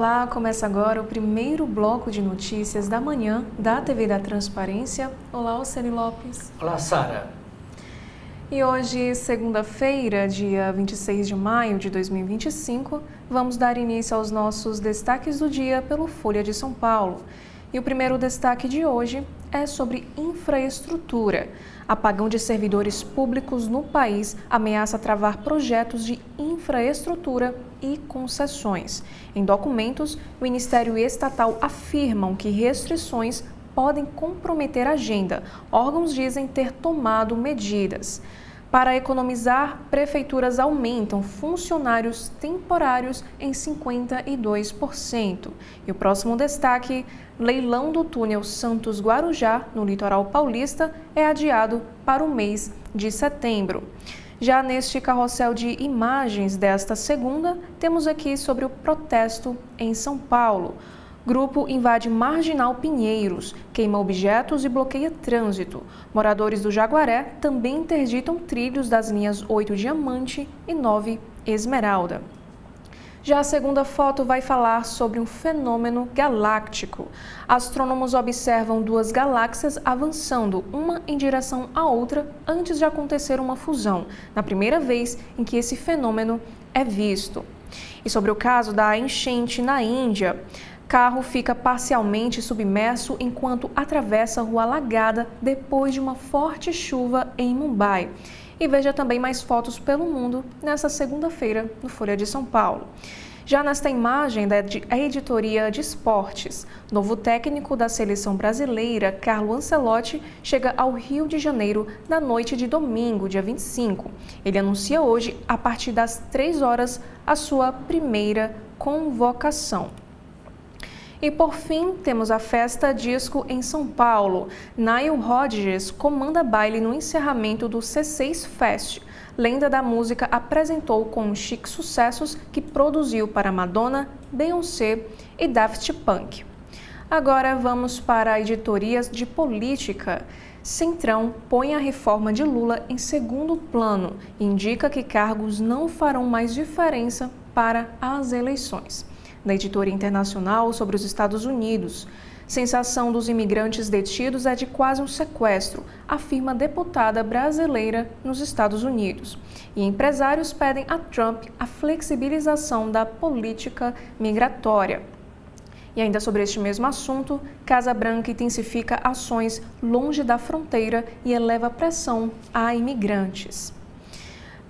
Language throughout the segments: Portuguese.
Olá, começa agora o primeiro bloco de notícias da manhã da TV da Transparência. Olá, Oceli Lopes. Olá, Sara. E hoje, segunda-feira, dia 26 de maio de 2025, vamos dar início aos nossos destaques do dia pelo Folha de São Paulo. E o primeiro destaque de hoje é sobre infraestrutura. Apagão de servidores públicos no país ameaça travar projetos de infraestrutura e concessões. Em documentos, o Ministério Estatal afirmam que restrições podem comprometer a agenda. Órgãos dizem ter tomado medidas. Para economizar, prefeituras aumentam funcionários temporários em 52%. E o próximo destaque, leilão do túnel Santos-Guarujá, no litoral paulista, é adiado para o mês de setembro. Já neste carrossel de imagens desta segunda, temos aqui sobre o protesto em São Paulo. Grupo invade Marginal Pinheiros, queima objetos e bloqueia trânsito. Moradores do Jaguaré também interditam trilhos das linhas 8 Diamante e 9 Esmeralda. Já a segunda foto vai falar sobre um fenômeno galáctico. Astrônomos observam duas galáxias avançando, uma em direção à outra, antes de acontecer uma fusão, na primeira vez em que esse fenômeno é visto. E sobre o caso da enchente na Índia, carro fica parcialmente submerso enquanto atravessa a rua alagada depois de uma forte chuva em Mumbai. E veja também mais fotos pelo mundo nesta segunda-feira no Folha de São Paulo. Já nesta imagem da editoria de esportes, novo técnico da seleção brasileira, Carlo Ancelotti, chega ao Rio de Janeiro na noite de domingo, dia 25. Ele anuncia hoje, a partir das 3 horas, a sua primeira convocação. E por fim, temos a Festa Disco em São Paulo. Nile Rodgers comanda baile no encerramento do C6 Fest. Lenda da música apresentou com chiques sucessos que produziu para Madonna, Beyoncé e Daft Punk. Agora vamos para editorias de política. Centrão põe a reforma de Lula em segundo plano e indica que cargos não farão mais diferença para as eleições. Da editoria internacional sobre os Estados Unidos, sensação dos imigrantes detidos é de quase um sequestro, afirma deputada brasileira nos Estados Unidos. E empresários pedem a Trump a flexibilização da política migratória. E ainda sobre este mesmo assunto, Casa Branca intensifica ações longe da fronteira e eleva pressão a imigrantes.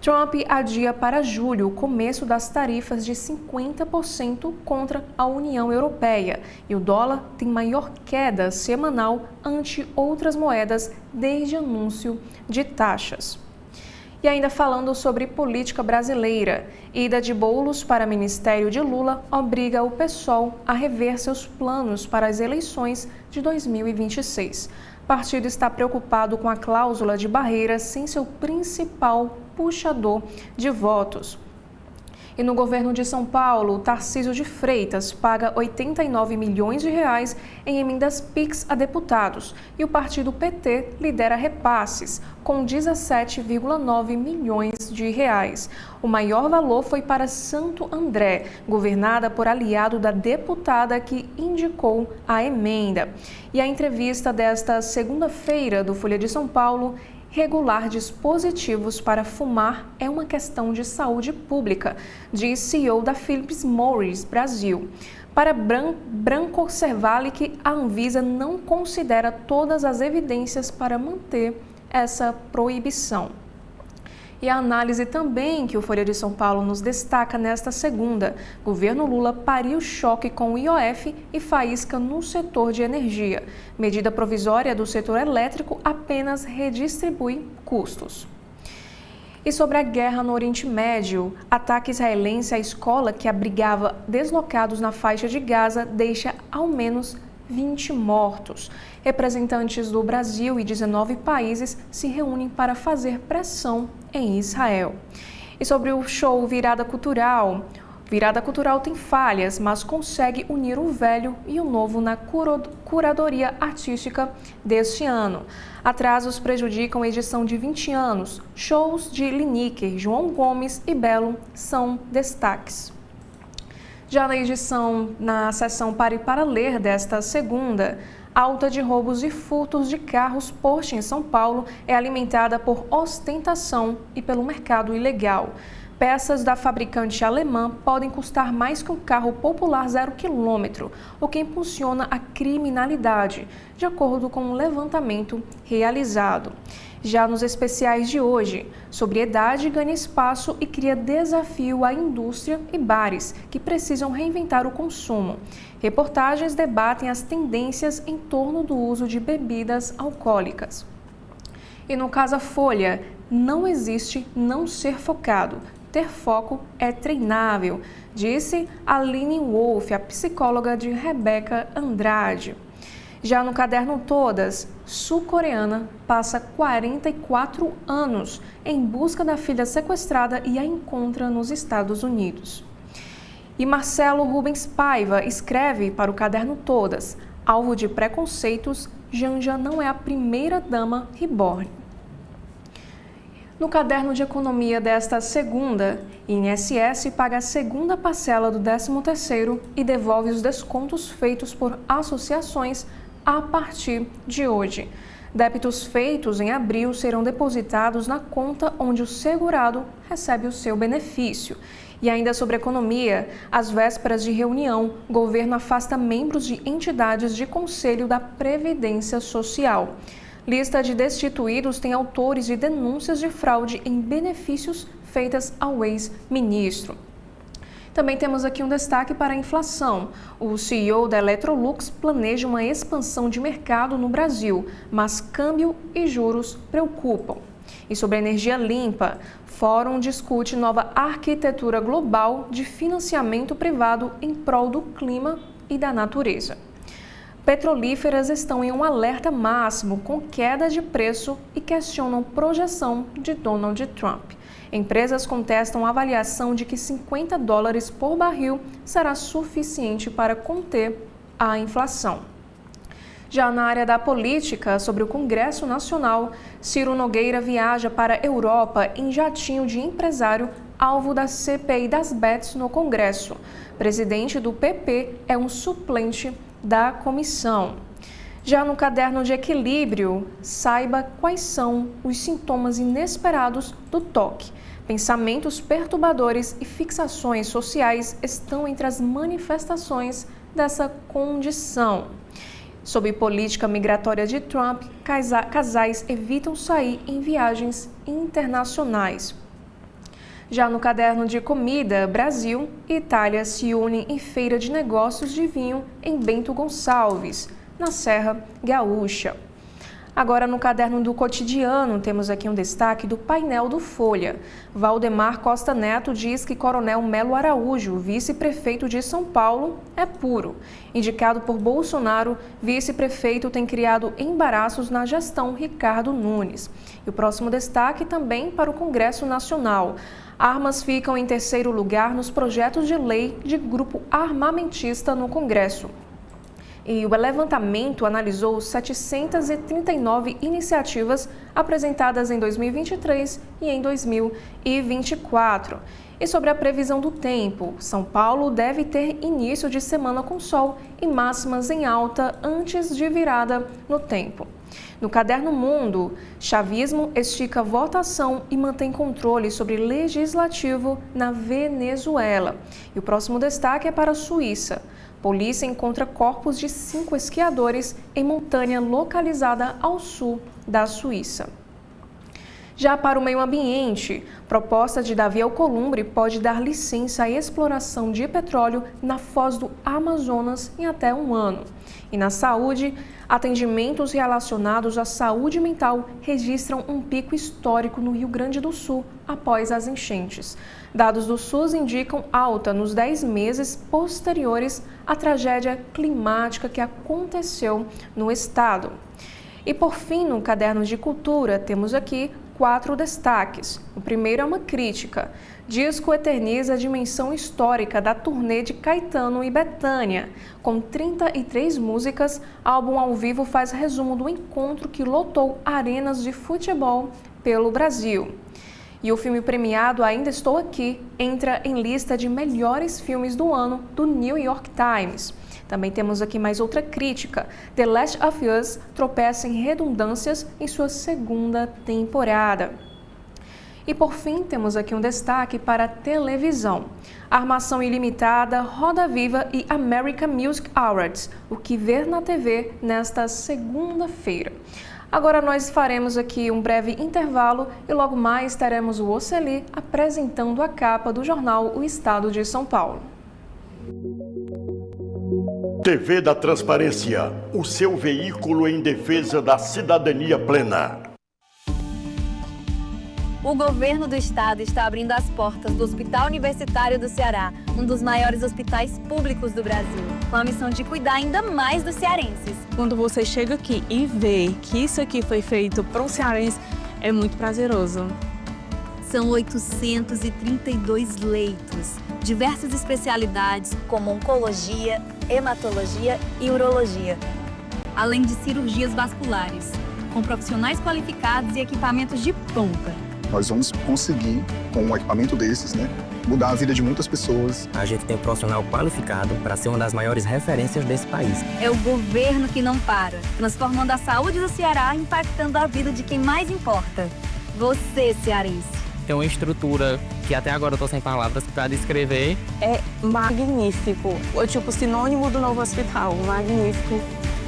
Trump adia para julho o começo das tarifas de 50% contra a União Europeia e o dólar tem maior queda semanal ante outras moedas desde anúncio de taxas. E ainda falando sobre política brasileira, ida de Boulos para Ministério de Lula obriga o PSOL a rever seus planos para as eleições de 2026. O partido está preocupado com a cláusula de barreira sem seu principal puxador de votos. E no governo de São Paulo, Tarcísio de Freitas paga 89 milhões de reais em emendas PIX a deputados e o partido PT lidera repasses com 17,9 milhões de reais. O maior valor foi para Santo André, governada por aliado da deputada que indicou a emenda. E a entrevista desta segunda-feira do Folha de São Paulo: regular dispositivos para fumar é uma questão de saúde pública, diz CEO da Philip Morris Brasil. Para Branco Cervalic, a Anvisa não considera todas as evidências para manter essa proibição. E a análise também que o Folha de São Paulo nos destaca nesta segunda. Governo Lula pariu choque com o IOF e faísca no setor de energia. Medida provisória do setor elétrico apenas redistribui custos. E sobre a guerra no Oriente Médio, ataque israelense à escola que abrigava deslocados na faixa de Gaza deixa ao menos 20 mortos. Representantes do Brasil e 19 países se reúnem para fazer pressão em Israel. E sobre o show Virada Cultural tem falhas, mas consegue unir o velho e o novo na curadoria artística deste ano. Atrasos prejudicam a edição de 20 anos. Shows de Lineker, João Gomes e Belo são destaques. Já na seção Pare para Ler desta segunda, alta de roubos e furtos de carros Porsche em São Paulo é alimentada por ostentação e pelo mercado ilegal. Peças da fabricante alemã podem custar mais que um carro popular 0 km, o que impulsiona a criminalidade, de acordo com um levantamento realizado. Já nos especiais de hoje, sobriedade ganha espaço e cria desafio à indústria e bares, que precisam reinventar o consumo. Reportagens debatem as tendências em torno do uso de bebidas alcoólicas. E no Casa Folha, não existe não ser focado. Ter foco é treinável, disse Aline Wolff, a psicóloga de Rebeca Andrade. Já no caderno Todas, sul-coreana passa 44 anos em busca da filha sequestrada e a encontra nos Estados Unidos. E Marcelo Rubens Paiva escreve para o caderno Todas, alvo de preconceitos, Janja não é a primeira dama reborn. No caderno de economia desta segunda, INSS paga a segunda parcela do 13º e devolve os descontos feitos por associações a partir de hoje. Débitos feitos em abril serão depositados na conta onde o segurado recebe o seu benefício. E ainda sobre economia, às vésperas de reunião, o governo afasta membros de entidades de conselho da Previdência Social. Lista de destituídos tem autores de denúncias de fraude em benefícios feitas ao ex-ministro. Também temos aqui um destaque para a inflação. O CEO da Electrolux planeja uma expansão de mercado no Brasil, mas câmbio e juros preocupam. E sobre a energia limpa, Fórum discute nova arquitetura global de financiamento privado em prol do clima e da natureza. Petrolíferas estão em um alerta máximo com queda de preço e questionam projeção de Donald Trump. Empresas contestam a avaliação de que $50 por barril será suficiente para conter a inflação. Já na área da política, sobre o Congresso Nacional, Ciro Nogueira viaja para a Europa em jatinho de empresário alvo da CPI das bets no Congresso. Presidente do PP é um suplente da comissão. Já no caderno de equilíbrio, saiba quais são os sintomas inesperados do toque. Pensamentos perturbadores e fixações sociais estão entre as manifestações dessa condição. Sob política migratória de Trump, casais evitam sair em viagens internacionais. Já no caderno de comida, Brasil e Itália se unem em feira de negócios de vinho em Bento Gonçalves, na Serra Gaúcha. Agora no caderno do cotidiano, temos aqui um destaque do painel do Folha. Valdemar Costa Neto diz que Coronel Melo Araújo, vice-prefeito de São Paulo, é puro. Indicado por Bolsonaro, vice-prefeito tem criado embaraços na gestão Ricardo Nunes. E o próximo destaque também para o Congresso Nacional. Armas ficam em terceiro lugar nos projetos de lei de grupo armamentista no Congresso. E o levantamento analisou 739 iniciativas apresentadas em 2023 e em 2024. E sobre a previsão do tempo, São Paulo deve ter início de semana com sol e máximas em alta antes de virada no tempo. No caderno Mundo, chavismo estica votação e mantém controle sobre legislativo na Venezuela. E o próximo destaque é para a Suíça. Polícia encontra corpos de 5 esquiadores em montanha localizada ao sul da Suíça. Já para o meio ambiente, proposta de Davi Alcolumbre pode dar licença à exploração de petróleo na foz do Amazonas em até 1 ano. E na saúde, atendimentos relacionados à saúde mental registram um pico histórico no Rio Grande do Sul após as enchentes. Dados do SUS indicam alta nos 10 meses posteriores à tragédia climática que aconteceu no estado. E por fim, no caderno de cultura, temos aqui 4 destaques. O primeiro é uma crítica. Disco eterniza a dimensão histórica da turnê de Caetano e Bethânia. Com 33 músicas, álbum ao vivo faz resumo do encontro que lotou arenas de futebol pelo Brasil. E o filme premiado Ainda Estou Aqui entra em lista de melhores filmes do ano do New York Times. Também temos aqui mais outra crítica. The Last of Us tropeça em redundâncias em sua segunda temporada. E por fim, temos aqui um destaque para a televisão. Armação Ilimitada, Roda Viva e American Music Awards, o que ver na TV nesta segunda-feira. Agora nós faremos aqui um breve intervalo e logo mais teremos o Oceli apresentando a capa do jornal O Estado de São Paulo. TV da Transparência, o seu veículo em defesa da cidadania plena. O governo do estado está abrindo as portas do Hospital Universitário do Ceará, um dos maiores hospitais públicos do Brasil, com a missão de cuidar ainda mais dos cearenses. Quando você chega aqui e vê que isso aqui foi feito para um cearense, é muito prazeroso. São 832 leitos, diversas especialidades como oncologia, hematologia e urologia, além de cirurgias vasculares, com profissionais qualificados e equipamentos de ponta. Nós vamos conseguir, com um equipamento desses, mudar a vida de muitas pessoas. A gente tem um profissional qualificado para ser uma das maiores referências desse país. É o governo que não para, transformando a saúde do Ceará, impactando a vida de quem mais importa. Você, cearense. Tem uma estrutura que até agora eu estou sem palavras para descrever. É magnífico. É tipo sinônimo do novo hospital. Magnífico.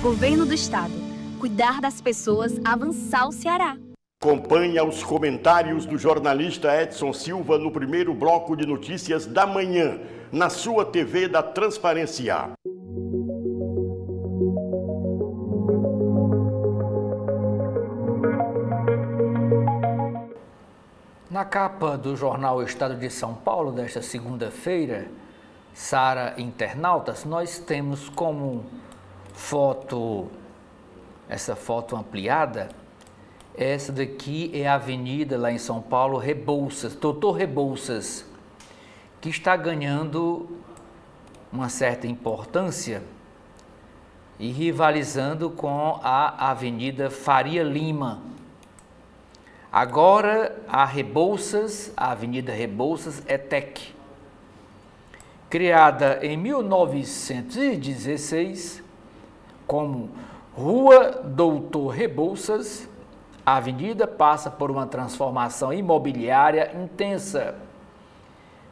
Governo do Estado. Cuidar das pessoas, avançar o Ceará. Acompanhe os comentários do jornalista Edson Silva no primeiro bloco de notícias da manhã, na sua TV da Transparência. Na capa do jornal Estado de São Paulo, desta segunda-feira, Sara Internautas, nós temos como foto, essa foto ampliada. Essa daqui é a avenida lá em São Paulo, Rebouças, Doutor Rebouças, que está ganhando uma certa importância e rivalizando com a Avenida Faria Lima. Agora a Rebouças, a Avenida Rebouças é TEC. Criada em 1916 como Rua Doutor Rebouças, a avenida passa por uma transformação imobiliária intensa.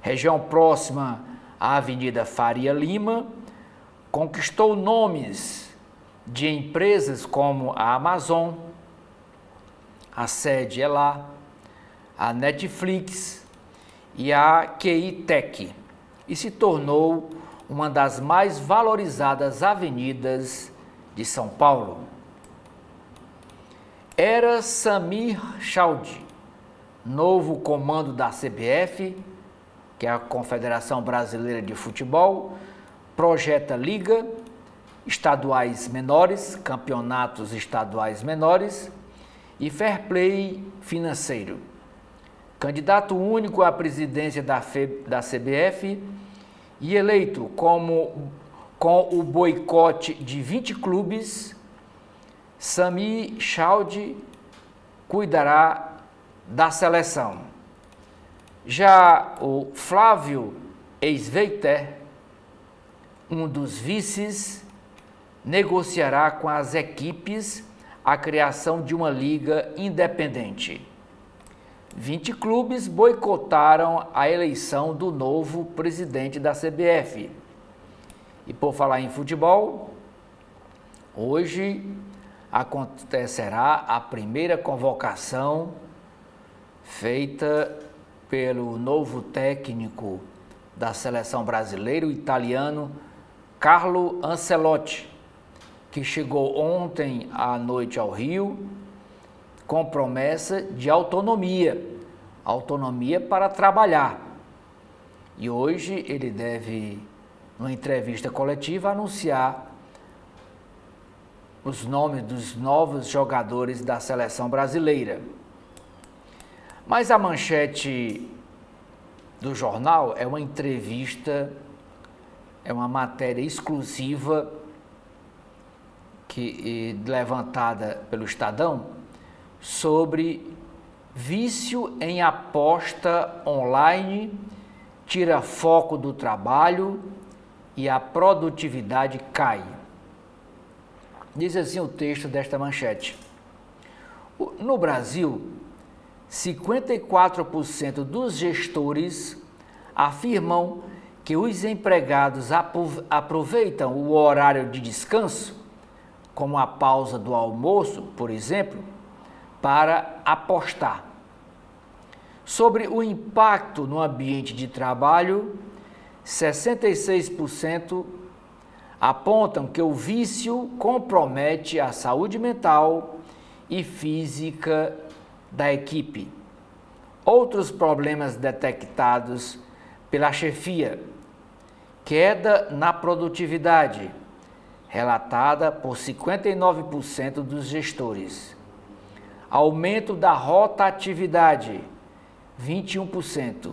Região próxima à Avenida Faria Lima conquistou nomes de empresas como a Amazon, a sede é lá, a Netflix e a QI Tech, e se tornou uma das mais valorizadas avenidas de São Paulo. Era Samir Chaudhry, novo comando da CBF, que é a Confederação Brasileira de Futebol, projeta liga, estaduais menores, campeonatos estaduais menores e fair play financeiro. Candidato único à presidência da CBF e eleito com o boicote de 20 clubes, Samir Chaudhry cuidará da seleção. Já o Flávio Eisveiter, um dos vices, negociará com as equipes a criação de uma liga independente. 20 clubes boicotaram a eleição do novo presidente da CBF. E por falar em futebol, hoje acontecerá a primeira convocação feita pelo novo técnico da seleção brasileira, o italiano Carlo Ancelotti, que chegou ontem à noite ao Rio com promessa de autonomia para trabalhar. E hoje ele deve, numa entrevista coletiva, anunciar os nomes dos novos jogadores da seleção brasileira. Mas a manchete do jornal é uma entrevista, é uma matéria exclusiva levantada pelo Estadão sobre Vício em aposta online tira foco do trabalho e a produtividade cai. Diz assim o texto desta manchete. No Brasil, 54% dos gestores afirmam que os empregados aproveitam o horário de descanso, como a pausa do almoço, por exemplo, para apostar. Sobre o impacto no ambiente de trabalho, 66% apontam que o vício compromete a saúde mental e física da equipe. Outros problemas detectados pela chefia: queda na produtividade, relatada por 59% dos gestores. Aumento da rotatividade, 21%.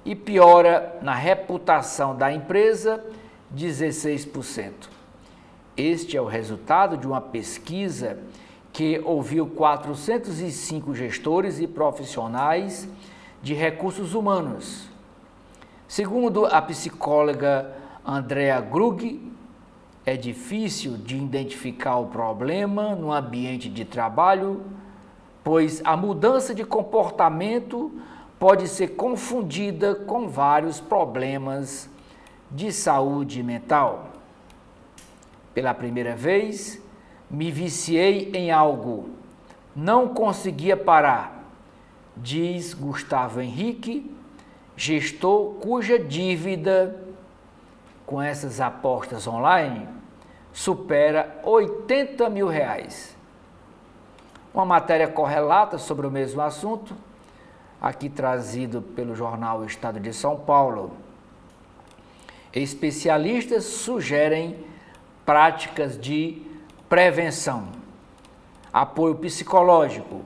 E piora na reputação da empresa, 16%. Este é o resultado de uma pesquisa que ouviu 405 gestores e profissionais de recursos humanos. Segundo a psicóloga Andrea Grug, é difícil de identificar o problema no ambiente de trabalho, pois a mudança de comportamento pode ser confundida com vários problemas de saúde mental. Pela primeira vez, me viciei em algo, não conseguia parar, diz Gustavo Henrique, gestor cuja dívida com essas apostas online supera R$80 mil. Uma matéria correlata sobre o mesmo assunto, aqui trazido pelo jornal Estado de São Paulo. Especialistas sugerem práticas de prevenção, apoio psicológico,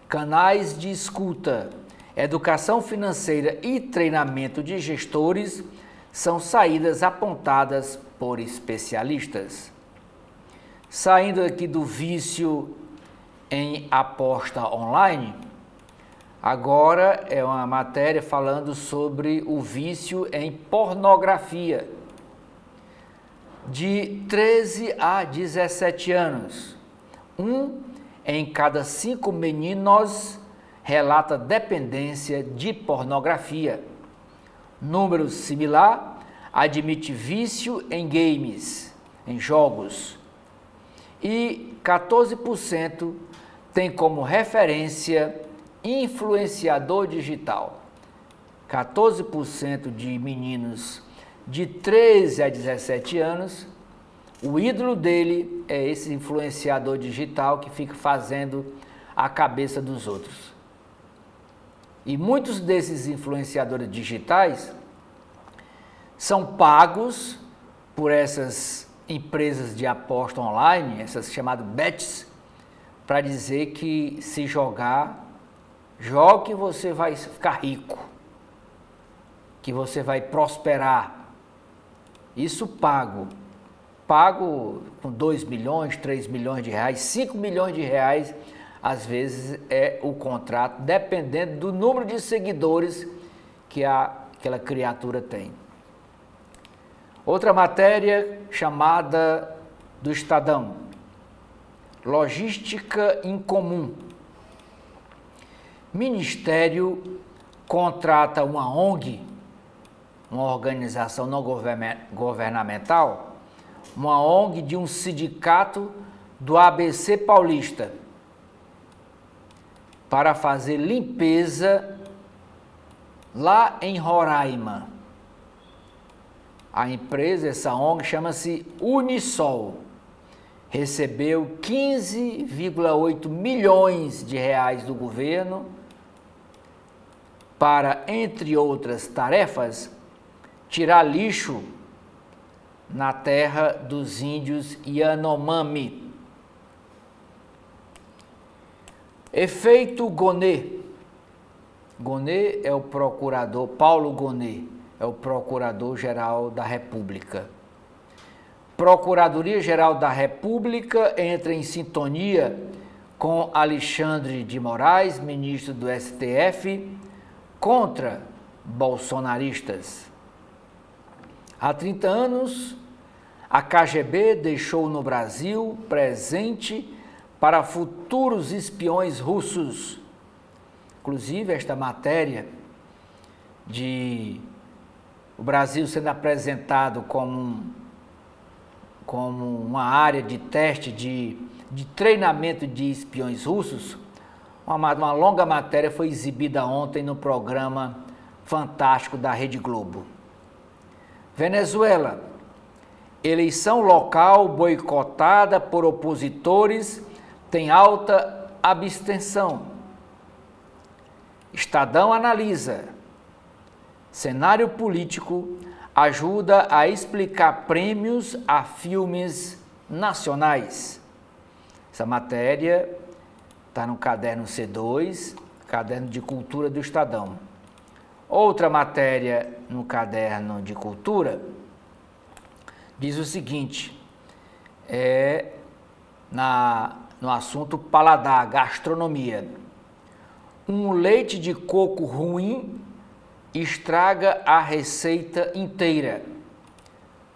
canais de escuta, educação financeira e treinamento de gestores são saídas apontadas por especialistas. Saindo aqui do vício em aposta online, agora é uma matéria falando sobre o vício em pornografia. De 13 a 17 anos, 1 em cada 5 meninos relata dependência de pornografia. Número similar admite vício em games, em jogos. E 14% tem como referência influenciador digital. 14% de meninos de 13 a 17 anos, o ídolo dele é esse influenciador digital que fica fazendo a cabeça dos outros. E muitos desses influenciadores digitais são pagos por essas empresas de aposta online, essas chamadas bets, para dizer que se jogar, jogue que você vai ficar rico, que você vai prosperar. Isso pago com 2 milhões, 3 milhões de reais, 5 milhões de reais, às vezes é o contrato, dependendo do número de seguidores que aquela criatura tem. Outra matéria chamada do Estadão, logística incomum. Ministério contrata uma ONG, uma organização não governamental, uma ONG de um sindicato do ABC Paulista, para fazer limpeza lá em Roraima. A empresa, essa ONG, chama-se Unisol. Recebeu 15,8 milhões de reais do governo para, entre outras tarefas, tirar lixo na terra dos índios Yanomami. Efeito Gonê. Gonê é o procurador, Paulo Gonê, é o Procurador-Geral da República. Procuradoria-Geral da República entra em sintonia com Alexandre de Moraes, ministro do STF, contra bolsonaristas. Há 30 anos, a KGB deixou no Brasil presente para futuros espiões russos. Inclusive, esta matéria de o Brasil sendo apresentado como uma área de teste de treinamento de espiões russos, uma longa matéria foi exibida ontem no programa Fantástico da Rede Globo. Venezuela, eleição local boicotada por opositores tem alta abstenção. Estadão analisa. Cenário político ajuda a explicar prêmios a filmes nacionais. Essa matéria está no caderno C2, caderno de cultura do Estadão. Outra matéria no caderno de cultura diz o seguinte, no assunto paladar, gastronomia. Um leite de coco ruim estraga a receita inteira.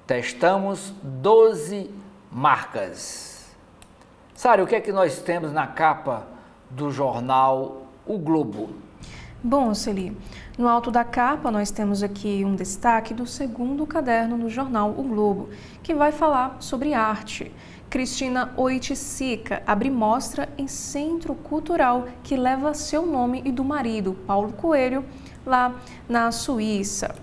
Testamos 12 marcas. Sara, o que é que nós temos na capa do jornal O Globo? Bom, Celi, no alto da capa nós temos aqui um destaque do segundo caderno do jornal O Globo, que vai falar sobre arte. Cristina Oiticica abre mostra em centro cultural que leva seu nome e do marido, Paulo Coelho, lá na Suíça.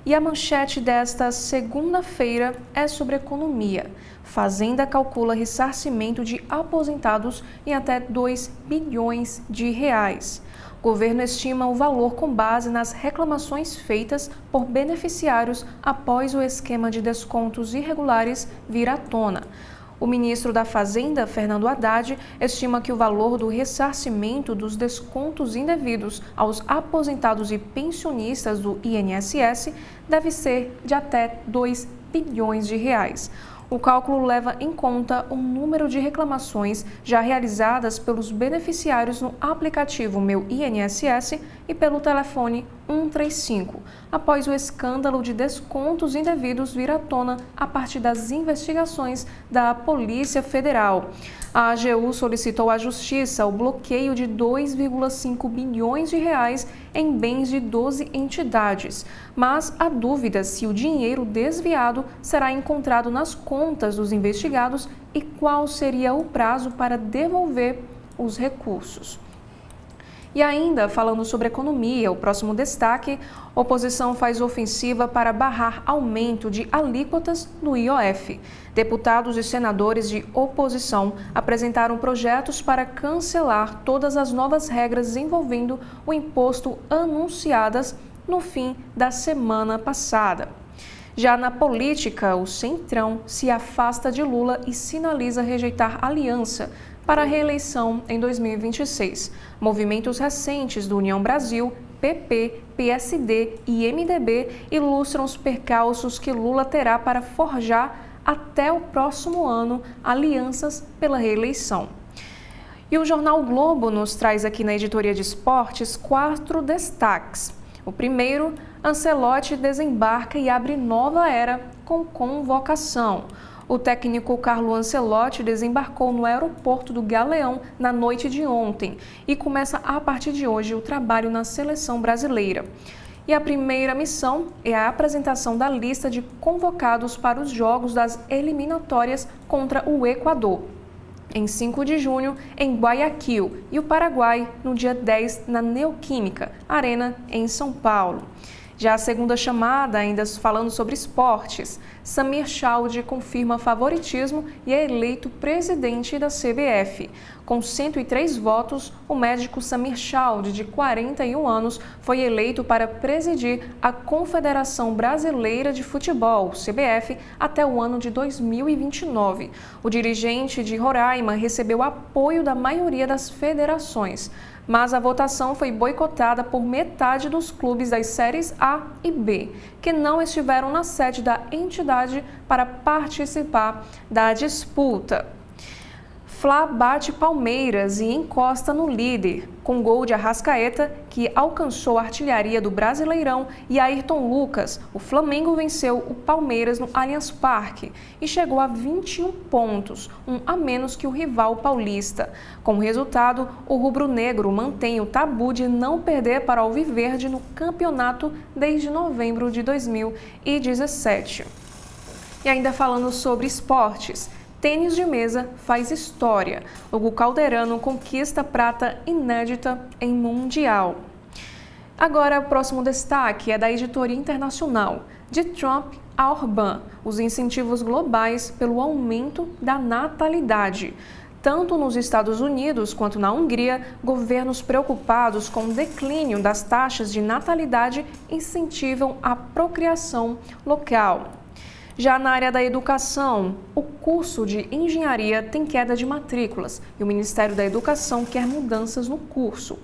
E a manchete desta segunda-feira é sobre economia. Fazenda calcula ressarcimento de aposentados em até 2 bilhões de reais. O governo estima o valor com base nas reclamações feitas por beneficiários após o esquema de descontos irregulares vir à tona. O ministro da Fazenda, Fernando Haddad, estima que o valor do ressarcimento dos descontos indevidos aos aposentados e pensionistas do INSS deve ser de até 2 bilhões de reais. O cálculo leva em conta o número de reclamações já realizadas pelos beneficiários no aplicativo Meu INSS e pelo telefone 135, após o escândalo de descontos indevidos vir à tona a partir das investigações da Polícia Federal. A AGU solicitou à Justiça o bloqueio de 2,5 bilhões de reais em bens de 12 entidades, mas há dúvida se o dinheiro desviado será encontrado nas contas dos investigados e qual seria o prazo para devolver os recursos. E ainda, falando sobre economia, o próximo destaque, oposição faz ofensiva para barrar aumento de alíquotas no IOF. Deputados e senadores de oposição apresentaram projetos para cancelar todas as novas regras envolvendo o imposto anunciadas no fim da semana passada. Já na política, o Centrão se afasta de Lula e sinaliza rejeitar aliança para a reeleição em 2026. Movimentos recentes do União Brasil, PP, PSD e MDB ilustram os percalços que Lula terá para forjar até o próximo ano alianças pela reeleição. E o jornal Globo nos traz aqui na editoria de esportes 4 destaques. O primeiro, Ancelotti desembarca e abre nova era com convocação. O técnico Carlo Ancelotti desembarcou no aeroporto do Galeão na noite de ontem e começa a partir de hoje o trabalho na seleção brasileira. E a primeira missão é a apresentação da lista de convocados para os jogos das eliminatórias contra o Equador, em 5 de junho, em Guayaquil, e o Paraguai, no dia 10, na Neoquímica Arena, em São Paulo. Já a segunda chamada, ainda falando sobre esportes, Samir Chaldi confirma favoritismo e é eleito presidente da CBF. Com 103 votos, o médico Samir Chaldi, de 41 anos, foi eleito para presidir a Confederação Brasileira de Futebol, CBF, até o ano de 2029. O dirigente de Roraima recebeu apoio da maioria das federações, mas a votação foi boicotada por metade dos clubes das séries A e B, que não estiveram na sede da entidade para participar da disputa. Fla bate Palmeiras e encosta no líder, com gol de Arrascaeta, que alcançou a artilharia do Brasileirão, e Ayrton Lucas. O Flamengo venceu o Palmeiras no Allianz Parque e chegou a 21 pontos, um a menos que o rival paulista. Com o resultado, o rubro-negro mantém o tabu de não perder para o Alviverde no campeonato desde novembro de 2017. E ainda falando sobre esportes, tênis de mesa faz história. Hugo Calderano conquista prata inédita em Mundial. Agora, o próximo destaque é da editoria internacional. De Trump a Orbán, os incentivos globais pelo aumento da natalidade. Tanto nos Estados Unidos quanto na Hungria, governos preocupados com o declínio das taxas de natalidade incentivam a procriação local. Já na área da educação, o curso de engenharia tem queda de matrículas e o Ministério da Educação quer mudanças no curso.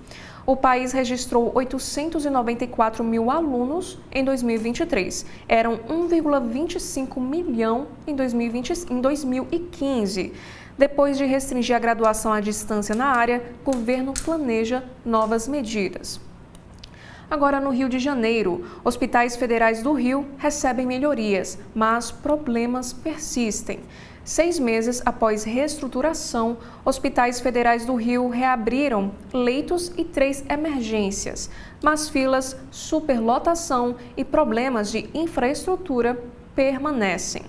O país registrou 894 mil alunos em 2023. Eram 1,25 milhão em 2015. Depois de restringir a graduação à distância na área, o governo planeja novas medidas. Agora, no Rio de Janeiro, hospitais federais do Rio recebem melhorias, mas problemas persistem. 6 meses após reestruturação, hospitais federais do Rio reabriram leitos e 3 emergências, mas filas, superlotação e problemas de infraestrutura permanecem.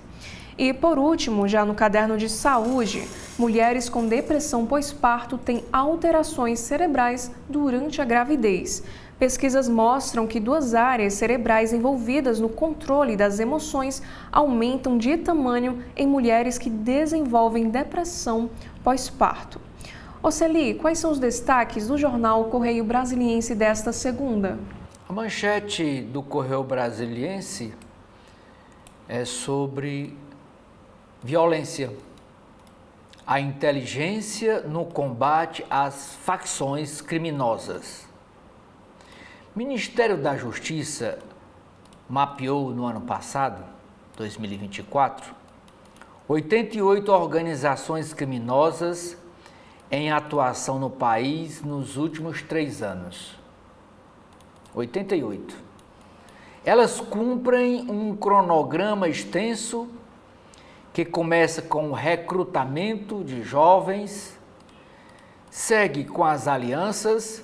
E, por último, já no caderno de saúde, mulheres com depressão pós-parto têm alterações cerebrais durante a gravidez. Pesquisas mostram que 2 áreas cerebrais envolvidas no controle das emoções aumentam de tamanho em mulheres que desenvolvem depressão pós-parto. Oceli, quais são os destaques do jornal Correio Brasiliense desta segunda? A manchete do Correio Brasiliense é sobre violência. A inteligência no combate às facções criminosas. O Ministério da Justiça mapeou no ano passado, 2024, 88 organizações criminosas em atuação no país nos últimos 3 anos. 88. Elas cumprem um cronograma extenso que começa com o recrutamento de jovens, segue com as alianças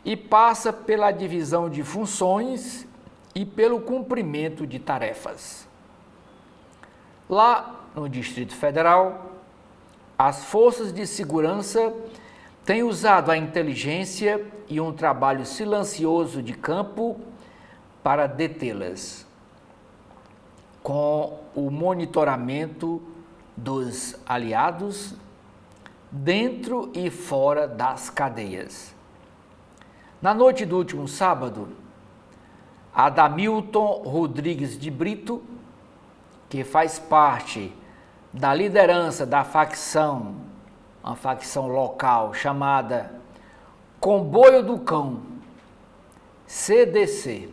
e passa pela divisão de funções e pelo cumprimento de tarefas. Lá no Distrito Federal, as forças de segurança têm usado a inteligência e um trabalho silencioso de campo para detê-las, com o monitoramento dos aliados dentro e fora das cadeias. Na noite do último sábado, Adamilton Rodrigues de Brito, que faz parte da liderança da facção, uma facção local chamada Comboio do Cão, CDC,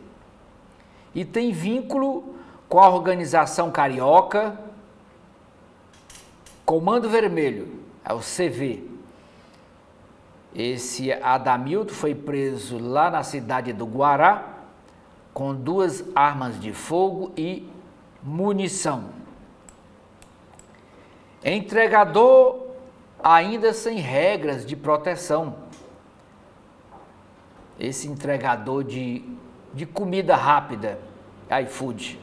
e tem vínculo com a organização carioca Comando Vermelho, é o CV. Esse Adamilton foi preso lá na cidade do Guará com 2 armas de fogo e munição. Entregador ainda sem regras de proteção. Esse entregador de comida rápida, iFood.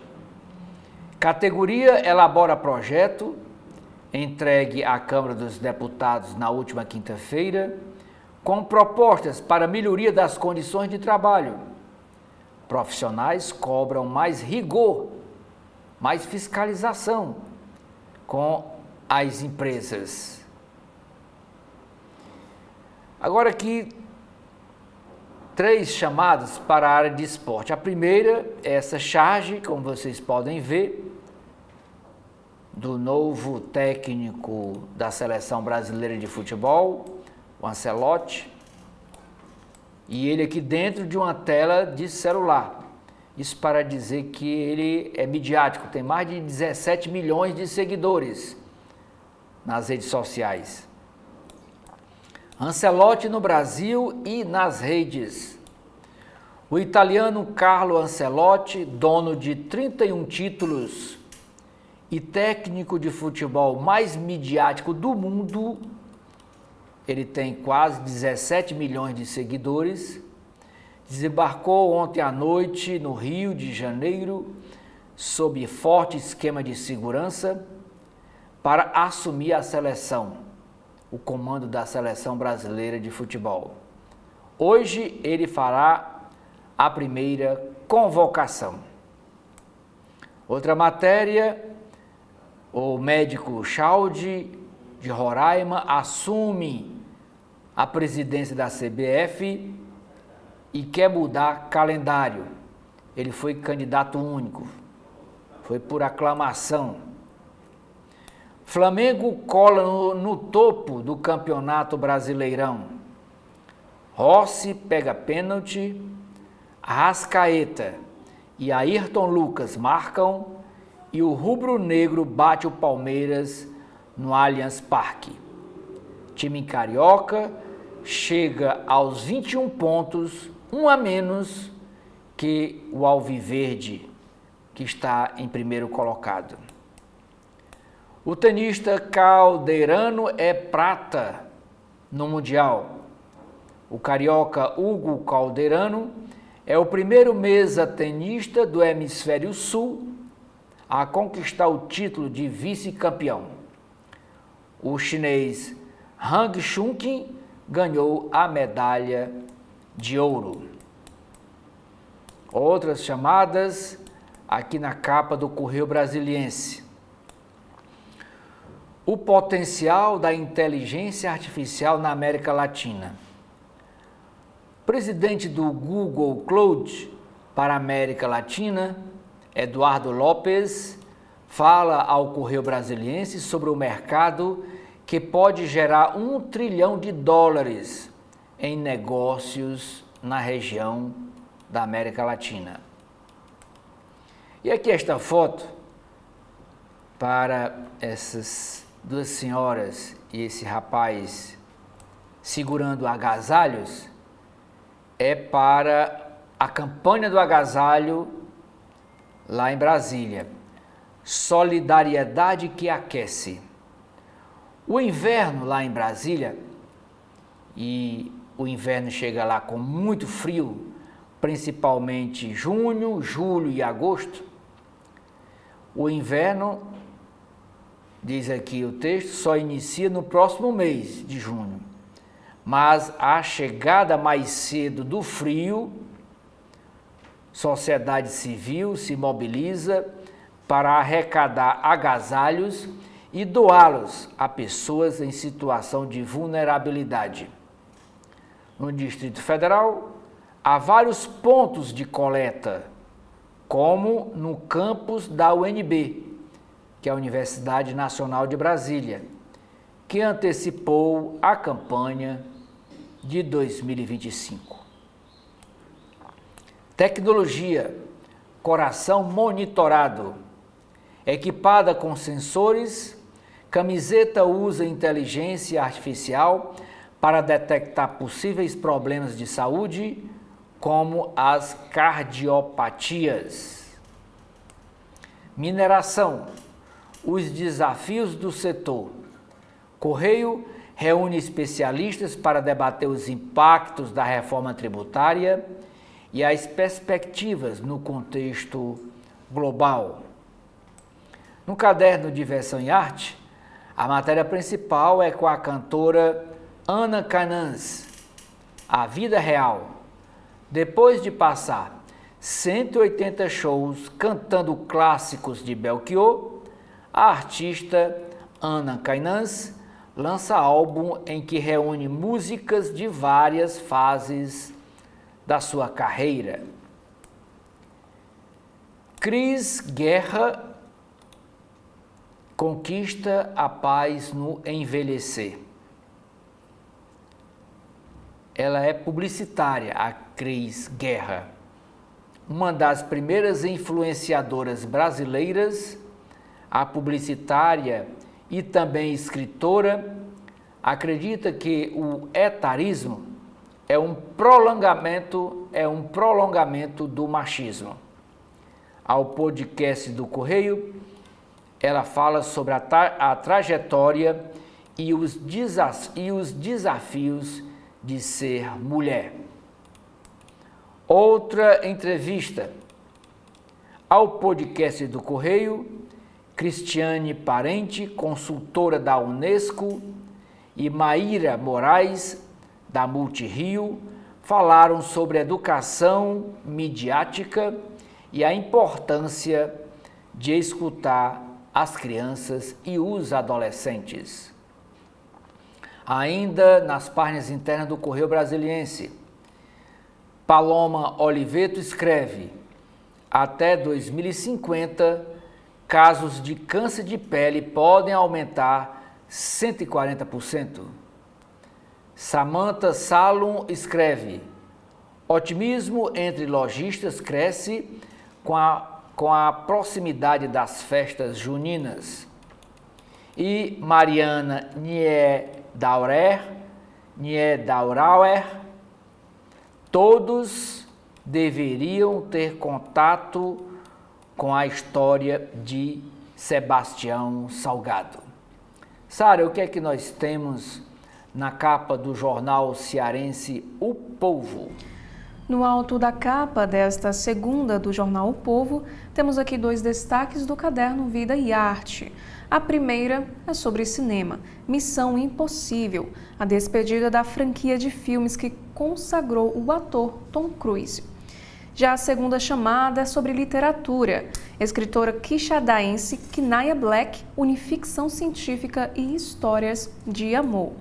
Categoria elabora projeto, entregue à Câmara dos Deputados na última quinta-feira, com propostas para melhoria das condições de trabalho. Profissionais cobram mais rigor, mais fiscalização com as empresas. Agora aqui, 3 chamadas para a área de esporte. A primeira é essa charge, como vocês podem ver, do novo técnico da Seleção Brasileira de Futebol, o Ancelotti, e ele aqui dentro de uma tela de celular. Isso para dizer que ele é midiático, tem mais de 17 milhões de seguidores nas redes sociais. Ancelotti no Brasil e nas redes. O italiano Carlo Ancelotti, dono de 31 títulos e técnico de futebol mais midiático do mundo, ele tem quase 17 milhões de seguidores, desembarcou ontem à noite no Rio de Janeiro sob forte esquema de segurança para assumir a seleção, o comando da seleção brasileira de futebol. Hoje ele fará a primeira convocação. Outra matéria, o médico Chaldi, de Roraima, assume a presidência da CBF e quer mudar calendário. Ele foi candidato único, foi por aclamação. Flamengo cola no topo do Campeonato Brasileirão. Rossi pega pênalti, Arrascaeta e Ayrton Lucas marcam e o rubro-negro bate o Palmeiras no Allianz Parque. Time carioca chega aos 21 pontos, um a menos que o alviverde, que está em primeiro colocado. O tenista Calderano é prata no Mundial. O carioca Hugo Calderano é o primeiro mesa-tenista do Hemisfério Sul a conquistar o título de vice-campeão. O chinês Hang Chun-Qin ganhou a medalha de ouro. Outras chamadas aqui na capa do Correio Brasiliense. O potencial da inteligência artificial na América Latina. O presidente do Google Cloud para a América Latina, Eduardo Lopes, fala ao Correio Brasiliense sobre o mercado que pode gerar $1 trilhão em negócios na região da América Latina. E aqui esta foto para essas duas senhoras e esse rapaz segurando agasalhos é para a campanha do agasalho lá em Brasília. Solidariedade que aquece. O inverno lá em Brasília, e o inverno chega lá com muito frio, principalmente junho, julho e agosto. O inverno, diz aqui o texto, só inicia no próximo mês de junho. Mas a chegada mais cedo do frio, sociedade civil se mobiliza para arrecadar agasalhos e doá-los a pessoas em situação de vulnerabilidade. No Distrito Federal, há vários pontos de coleta, como no campus da UNB, que é a Universidade Nacional de Brasília, que antecipou a campanha de 2025. Tecnologia, coração monitorado, equipada com sensores, camiseta usa inteligência artificial para detectar possíveis problemas de saúde, como as cardiopatias. Mineração, os desafios do setor. Correio reúne especialistas para debater os impactos da reforma tributária e as perspectivas no contexto global. No caderno Diversão e Arte, a matéria principal é com a cantora Ana Canãs, A Vida Real. Depois de passar 180 shows cantando clássicos de Belchior, a artista Ana Canãs lança álbum em que reúne músicas de várias fases da sua carreira. Cris Guerra conquista a paz no envelhecer. Ela é publicitária, a Cris Guerra, uma das primeiras influenciadoras brasileiras, a publicitária e também escritora acredita que o etarismo é um prolongamento do machismo. Ao podcast do Correio, ela fala sobre a trajetória e os desafios de ser mulher. Outra entrevista ao podcast do Correio, Cristiane Parente, consultora da Unesco, e Maíra Moraes, da Multirio, falaram sobre educação midiática e a importância de escutar as crianças e os adolescentes. Ainda nas páginas internas do Correio Brasiliense, Paloma Oliveto escreve: até 2050, casos de câncer de pele podem aumentar 140%. Samantha Salum escreve: otimismo entre lojistas cresce com a proximidade das festas juninas. E Mariana Niedauer, todos deveriam ter contato com a história de Sebastião Salgado. Sara, o que é que nós temos na capa do jornal cearense O Povo? No alto da capa desta segunda do jornal O Povo, temos aqui 2 destaques do caderno Vida e Arte. A primeira é sobre cinema, Missão Impossível, a despedida da franquia de filmes que consagrou o ator Tom Cruise. Já a segunda chamada é sobre literatura. Escritora quixadaense Kinaya Black une ficção científica e histórias de amor.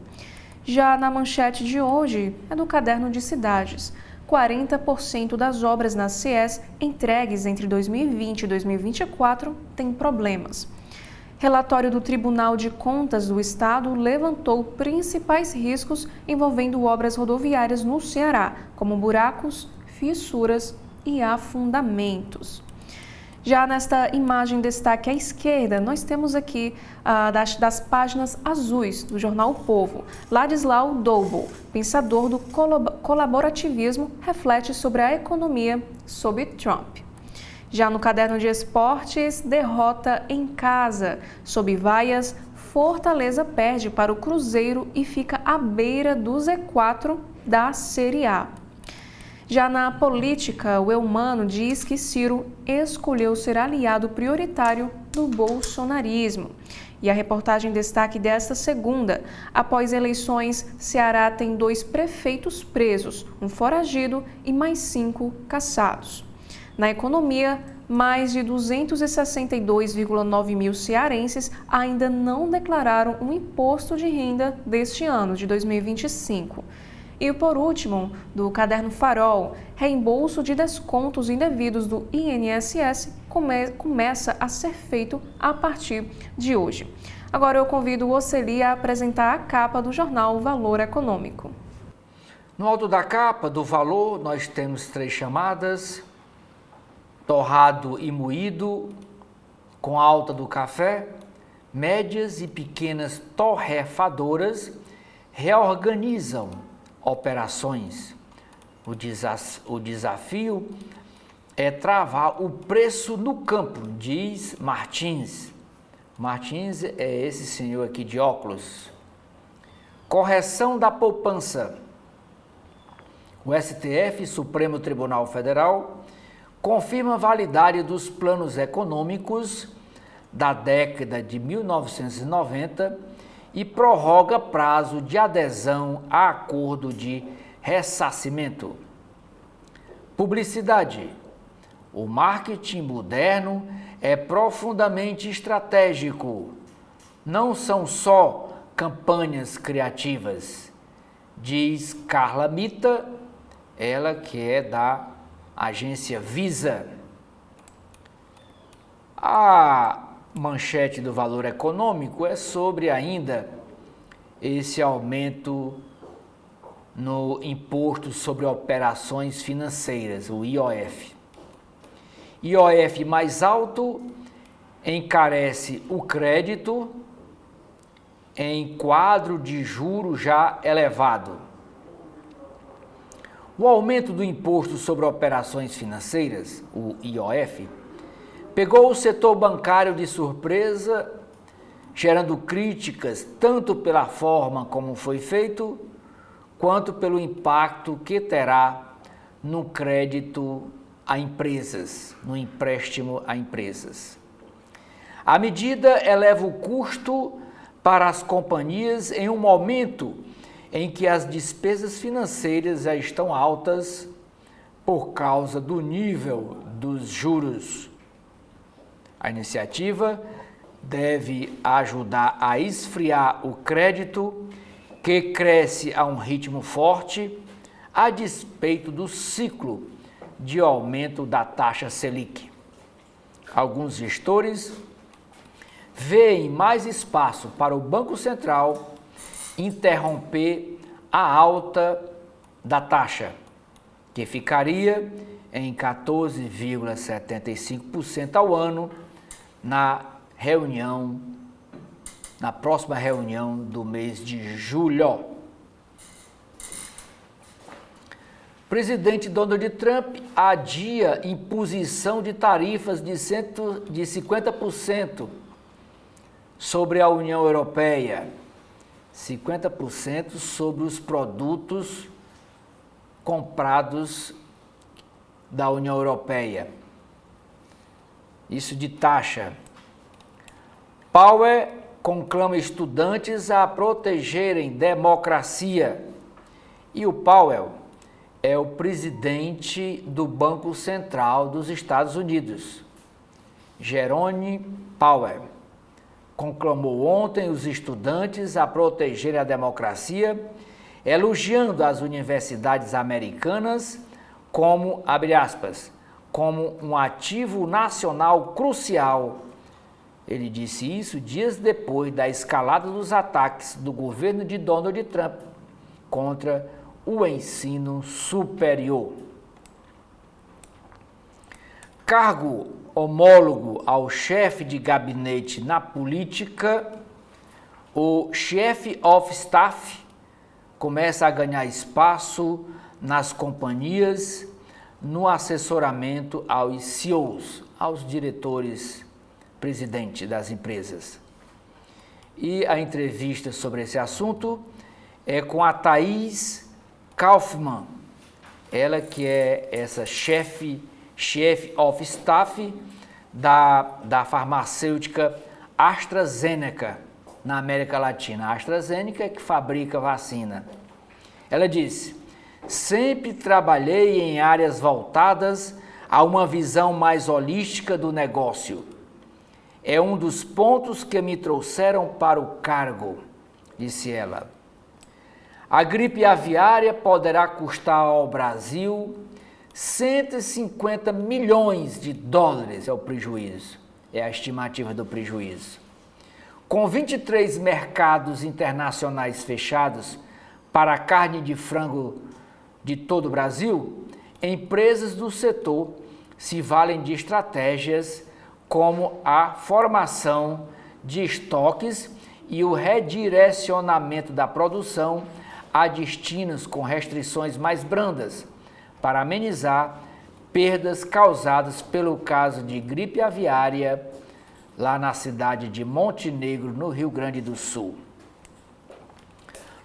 Já na manchete de hoje é do caderno de cidades. 40% das obras na CES entregues entre 2020 e 2024 têm problemas. Relatório do Tribunal de Contas do Estado levantou principais riscos envolvendo obras rodoviárias no Ceará, como buracos, fissuras e afundamentos. Já nesta imagem destaque à esquerda, nós temos aqui das páginas azuis do jornal O Povo. Ladislau Doubo, pensador do colaborativismo, reflete sobre a economia sob Trump. Já no caderno de esportes, derrota em casa. Sob vaias, Fortaleza perde para o Cruzeiro e fica à beira do Z4 da Série A. Já na política, o Eumano diz que Ciro escolheu ser aliado prioritário do bolsonarismo. E a reportagem destaque desta segunda: após eleições, Ceará tem 2 prefeitos presos, um foragido e mais 5 caçados. Na economia, mais de 262,9 mil cearenses ainda não declararam o imposto de renda deste ano, de 2025. E por último, do caderno Farol, reembolso de descontos indevidos do INSS começa a ser feito a partir de hoje. Agora eu convido o Oceli a apresentar a capa do jornal Valor Econômico. No alto da capa do Valor, nós temos 3 chamadas: torrado e moído, com alta do café, médias e pequenas torrefadoras reorganizam operações. O desafio é travar o preço no campo, diz Martins. Martins é esse senhor aqui de óculos. Correção da poupança. O STF, Supremo Tribunal Federal, confirma a validade dos planos econômicos da década de 1990 e prorroga prazo de adesão a acordo de ressarcimento. Publicidade. O marketing moderno é profundamente estratégico. Não são só campanhas criativas, diz Carla Mita, ela que é da agência Visa. A manchete do Valor Econômico é sobre ainda esse aumento no imposto sobre operações financeiras, o IOF. IOF mais alto encarece o crédito em quadro de juro já elevado. O aumento do Imposto sobre Operações Financeiras, o IOF, pegou o setor bancário de surpresa, gerando críticas tanto pela forma como foi feito, quanto pelo impacto que terá no crédito a empresas, no empréstimo a empresas. A medida eleva o custo para as companhias em um momento em que as despesas financeiras já estão altas por causa do nível dos juros. A iniciativa deve ajudar a esfriar o crédito, que cresce a um ritmo forte, a despeito do ciclo de aumento da taxa Selic. Alguns gestores veem mais espaço para o Banco Central interromper a alta da taxa, que ficaria em 14,75% ao ano na próxima reunião do mês de julho. Presidente Donald Trump adia imposição de tarifas de 50% sobre a União Europeia, 50% sobre os produtos comprados da União Europeia. Isso de taxa. Powell conclama estudantes a protegerem democracia. E o Powell é o presidente do Banco Central dos Estados Unidos. Jerome Powell conclamou ontem os estudantes a protegerem a democracia, elogiando as universidades americanas como, abre aspas, como um ativo nacional crucial. Ele disse isso dias depois da escalada dos ataques do governo de Donald Trump contra o ensino superior. Cargo homólogo ao chefe de gabinete na política, o Chief of Staff começa a ganhar espaço nas companhias, no assessoramento aos CEOs, aos diretores presidentes das empresas. E a entrevista sobre esse assunto é com a Thaís Kaufmann, ela que é essa Chief of Staff da farmacêutica AstraZeneca na América Latina. A AstraZeneca é que fabrica vacina. Ela disse: sempre trabalhei em áreas voltadas a uma visão mais holística do negócio. É um dos pontos que me trouxeram para o cargo, disse ela. A gripe aviária poderá custar ao Brasil 150 milhões de dólares é o prejuízo, é a estimativa do prejuízo. Com 23 mercados internacionais fechados para a carne de frango de todo o Brasil, empresas do setor se valem de estratégias como a formação de estoques e o redirecionamento da produção a destinos com restrições mais brandas, para amenizar perdas causadas pelo caso de gripe aviária lá na cidade de Montenegro, no Rio Grande do Sul.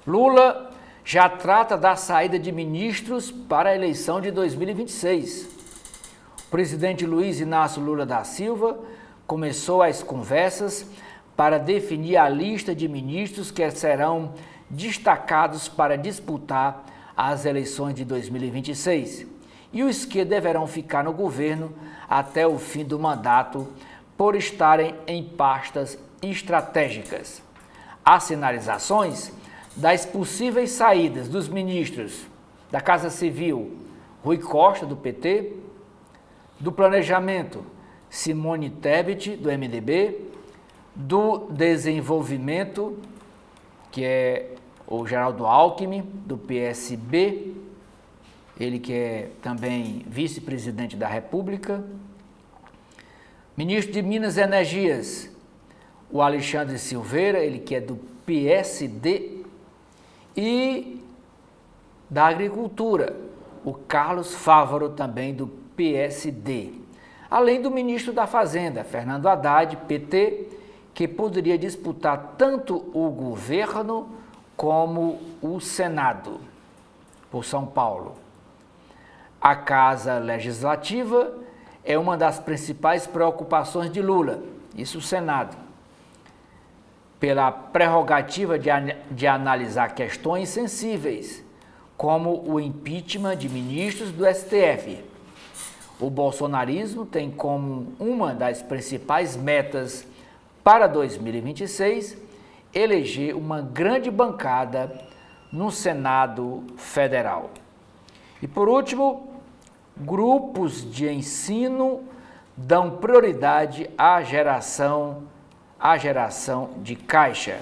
Lula já trata da saída de ministros para a eleição de 2026. O presidente Luiz Inácio Lula da Silva começou as conversas para definir a lista de ministros que serão destacados para disputar as eleições de 2026 e os que deverão ficar no governo até o fim do mandato por estarem em pastas estratégicas. Há sinalizações das possíveis saídas dos ministros da Casa Civil, Rui Costa, do PT, do Planejamento, Simone Tebet, do MDB, do Desenvolvimento, que é o Geraldo Alckmin, do PSB, ele que é também vice-presidente da República. Ministro de Minas e Energias, o Alexandre Silveira, ele que é do PSD, e da Agricultura, o Carlos Fávaro, também do PSD. Além do ministro da Fazenda, Fernando Haddad, PT, que poderia disputar tanto o governo como o Senado, por São Paulo. A Casa Legislativa é uma das principais preocupações de Lula, isso o Senado, pela prerrogativa de analisar questões sensíveis, como o impeachment de ministros do STF. O bolsonarismo tem como uma das principais metas para 2026 eleger uma grande bancada no Senado Federal. E por último, grupos de ensino dão prioridade à geração de caixa.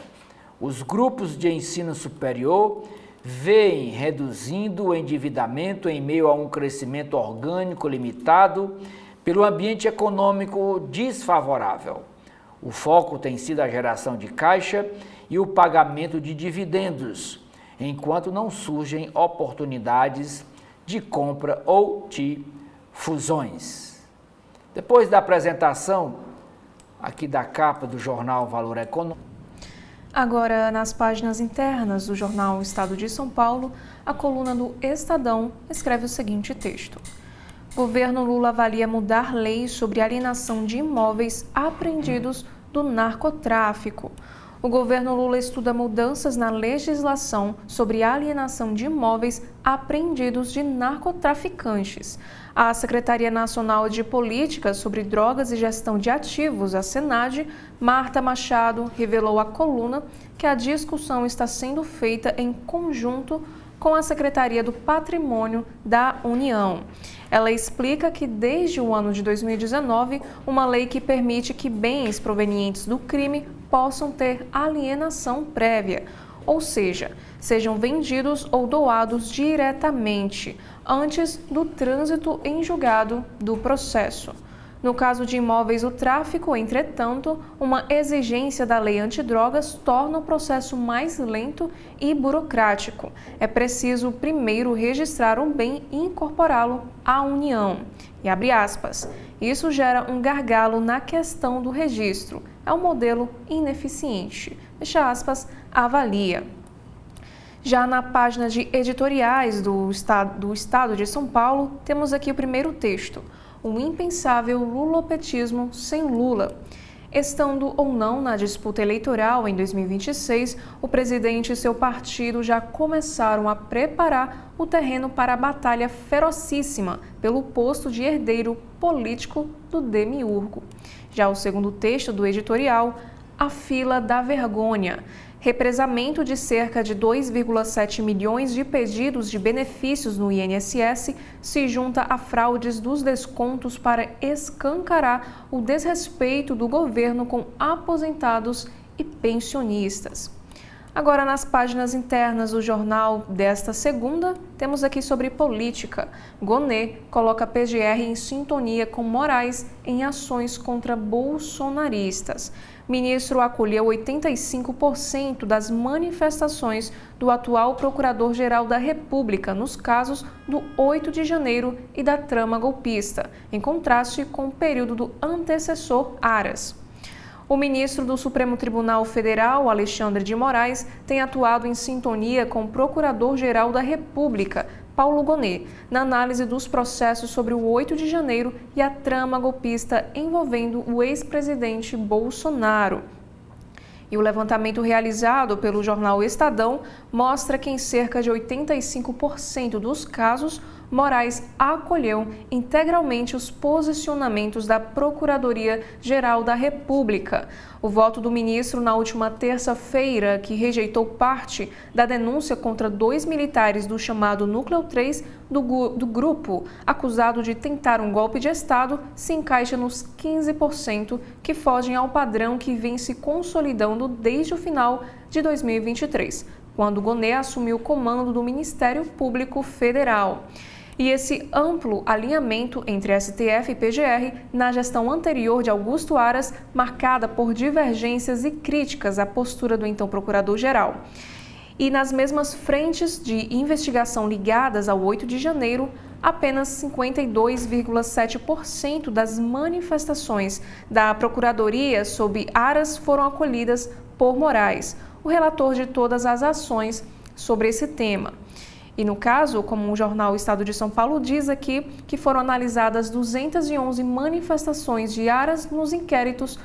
Os grupos de ensino superior vêm reduzindo o endividamento em meio a um crescimento orgânico limitado pelo ambiente econômico desfavorável. O foco tem sido a geração de caixa e o pagamento de dividendos, enquanto não surgem oportunidades de compra ou de fusões. Depois da apresentação aqui da capa do jornal Valor Econômico. Agora, nas páginas internas do jornal Estado de São Paulo, a coluna do Estadão escreve o seguinte texto: Governo Lula avalia mudar leis sobre alienação de imóveis apreendidos do narcotráfico. O governo Lula estuda mudanças na legislação sobre alienação de imóveis apreendidos de narcotraficantes. A Secretaria Nacional de Políticas sobre Drogas e Gestão de Ativos, a SENAD, Marta Machado, revelou à coluna que a discussão está sendo feita em conjunto com a Secretaria do Patrimônio da União. Ela explica que desde o ano de 2019, uma lei que permite que bens provenientes do crime possam ter alienação prévia, ou seja, sejam vendidos ou doados diretamente, antes do trânsito em julgado do processo. No caso de imóveis do tráfico, entretanto, uma exigência da lei antidrogas torna o processo mais lento e burocrático. É preciso primeiro registrar um bem e incorporá-lo à União. E abre aspas, isso gera um gargalo na questão do registro. É um modelo ineficiente. Fecha aspas, avalia. Já na página de editoriais do Estado de São Paulo, temos aqui o primeiro texto. O impensável lulopetismo sem Lula. Estando ou não na disputa eleitoral em 2026, o presidente e seu partido já começaram a preparar o terreno para a batalha ferocíssima pelo posto de herdeiro político do demiurgo. Já o segundo texto do editorial, A Fila da Vergonha. Represamento de cerca de 2,7 milhões de pedidos de benefícios no INSS se junta a fraudes dos descontos para escancarar o desrespeito do governo com aposentados e pensionistas. Agora, nas páginas internas do jornal desta segunda, temos aqui sobre política. Gonê coloca PGR em sintonia com Moraes em ações contra bolsonaristas. Ministro acolheu 85% das manifestações do atual Procurador-Geral da República nos casos do 8 de janeiro e da trama golpista, em contraste com o período do antecessor Aras. O ministro do Supremo Tribunal Federal, Alexandre de Moraes, tem atuado em sintonia com o Procurador-Geral da República, Paulo Gonê, na análise dos processos sobre o 8 de janeiro e a trama golpista envolvendo o ex-presidente Bolsonaro. E o levantamento realizado pelo jornal Estadão mostra que em cerca de 85% dos casos, Moraes acolheu integralmente os posicionamentos da Procuradoria-Geral da República. O voto do ministro na última terça-feira, que rejeitou parte da denúncia contra 2 militares do chamado Núcleo 3 do grupo, acusado de tentar um golpe de Estado, se encaixa nos 15% que fogem ao padrão que vem se consolidando desde o final de 2023, quando Gonê assumiu o comando do Ministério Público Federal. E esse amplo alinhamento entre STF e PGR na gestão anterior de Augusto Aras, marcada por divergências e críticas à postura do então Procurador-Geral. E nas mesmas frentes de investigação ligadas ao 8 de janeiro, apenas 52,7% das manifestações da Procuradoria sob Aras foram acolhidas por Moraes, o relator de todas as ações sobre esse tema. E no caso, como o jornal Estado de São Paulo diz aqui, que foram analisadas 211 manifestações de Aras nos inquéritos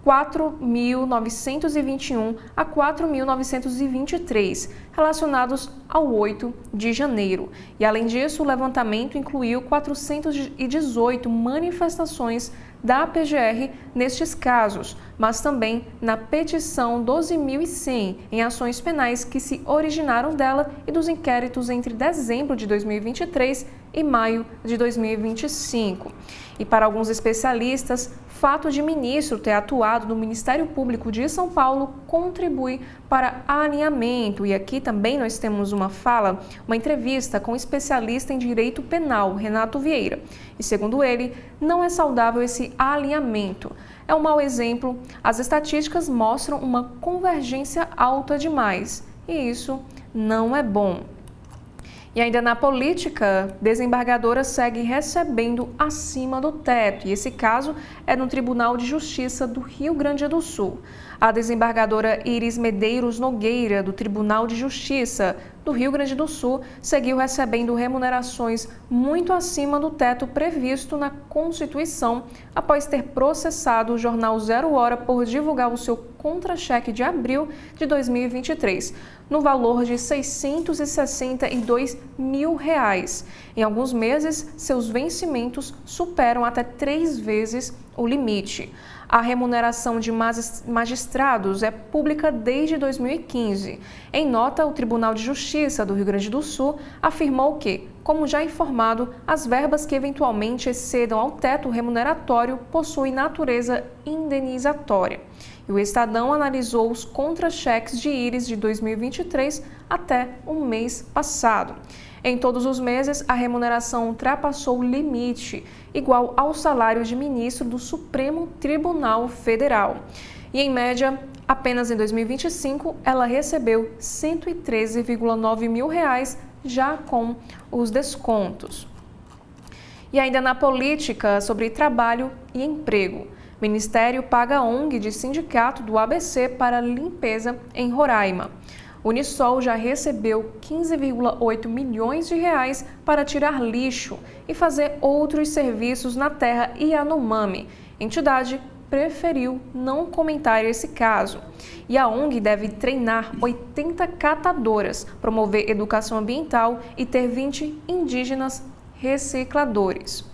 4.921 a 4.923, relacionados ao 8 de janeiro. E, além disso, o levantamento incluiu 418 manifestações da PGR nestes casos, mas também na petição 12.100 em ações penais que se originaram dela e dos inquéritos entre dezembro de 2023 e maio de 2025. E para alguns especialistas, fato de ministro ter atuado no Ministério Público de São Paulo contribui para alinhamento. E aqui também nós temos uma entrevista com o especialista em direito penal, Renato Vieira. E segundo ele, não é saudável esse alinhamento. É um mau exemplo. As estatísticas mostram uma convergência alta demais. E isso não é bom. E ainda na política, desembargadora segue recebendo acima do teto. E esse caso é no Tribunal de Justiça do Rio Grande do Sul. A desembargadora Iris Medeiros Nogueira, do Tribunal de Justiça do Rio Grande do Sul, seguiu recebendo remunerações muito acima do teto previsto na Constituição, após ter processado o jornal Zero Hora por divulgar o seu contra-cheque de abril de 2023, no valor de R$ 662 mil. Em alguns meses, seus vencimentos superam até 3 vezes o limite. A remuneração de magistrados é pública desde 2015. Em nota, o Tribunal de Justiça do Rio Grande do Sul afirmou que, como já informado, as verbas que eventualmente excedam ao teto remuneratório possuem natureza indenizatória. E o Estadão analisou os contra-cheques de Iris de 2023 até o mês passado. Em todos os meses, a remuneração ultrapassou o limite, igual ao salário de ministro do Supremo Tribunal Federal. E, em média, apenas em 2025, ela recebeu R$ 113,9 mil, já com os descontos. E ainda na política, sobre trabalho e emprego. O Ministério paga a ONG de sindicato do ABC para limpeza em Roraima. O Unisol já recebeu 15,8 milhões de reais para tirar lixo e fazer outros serviços na terra Yanomami. A entidade preferiu não comentar esse caso. E a ONG deve treinar 80 catadoras, promover educação ambiental e ter 20 indígenas recicladores.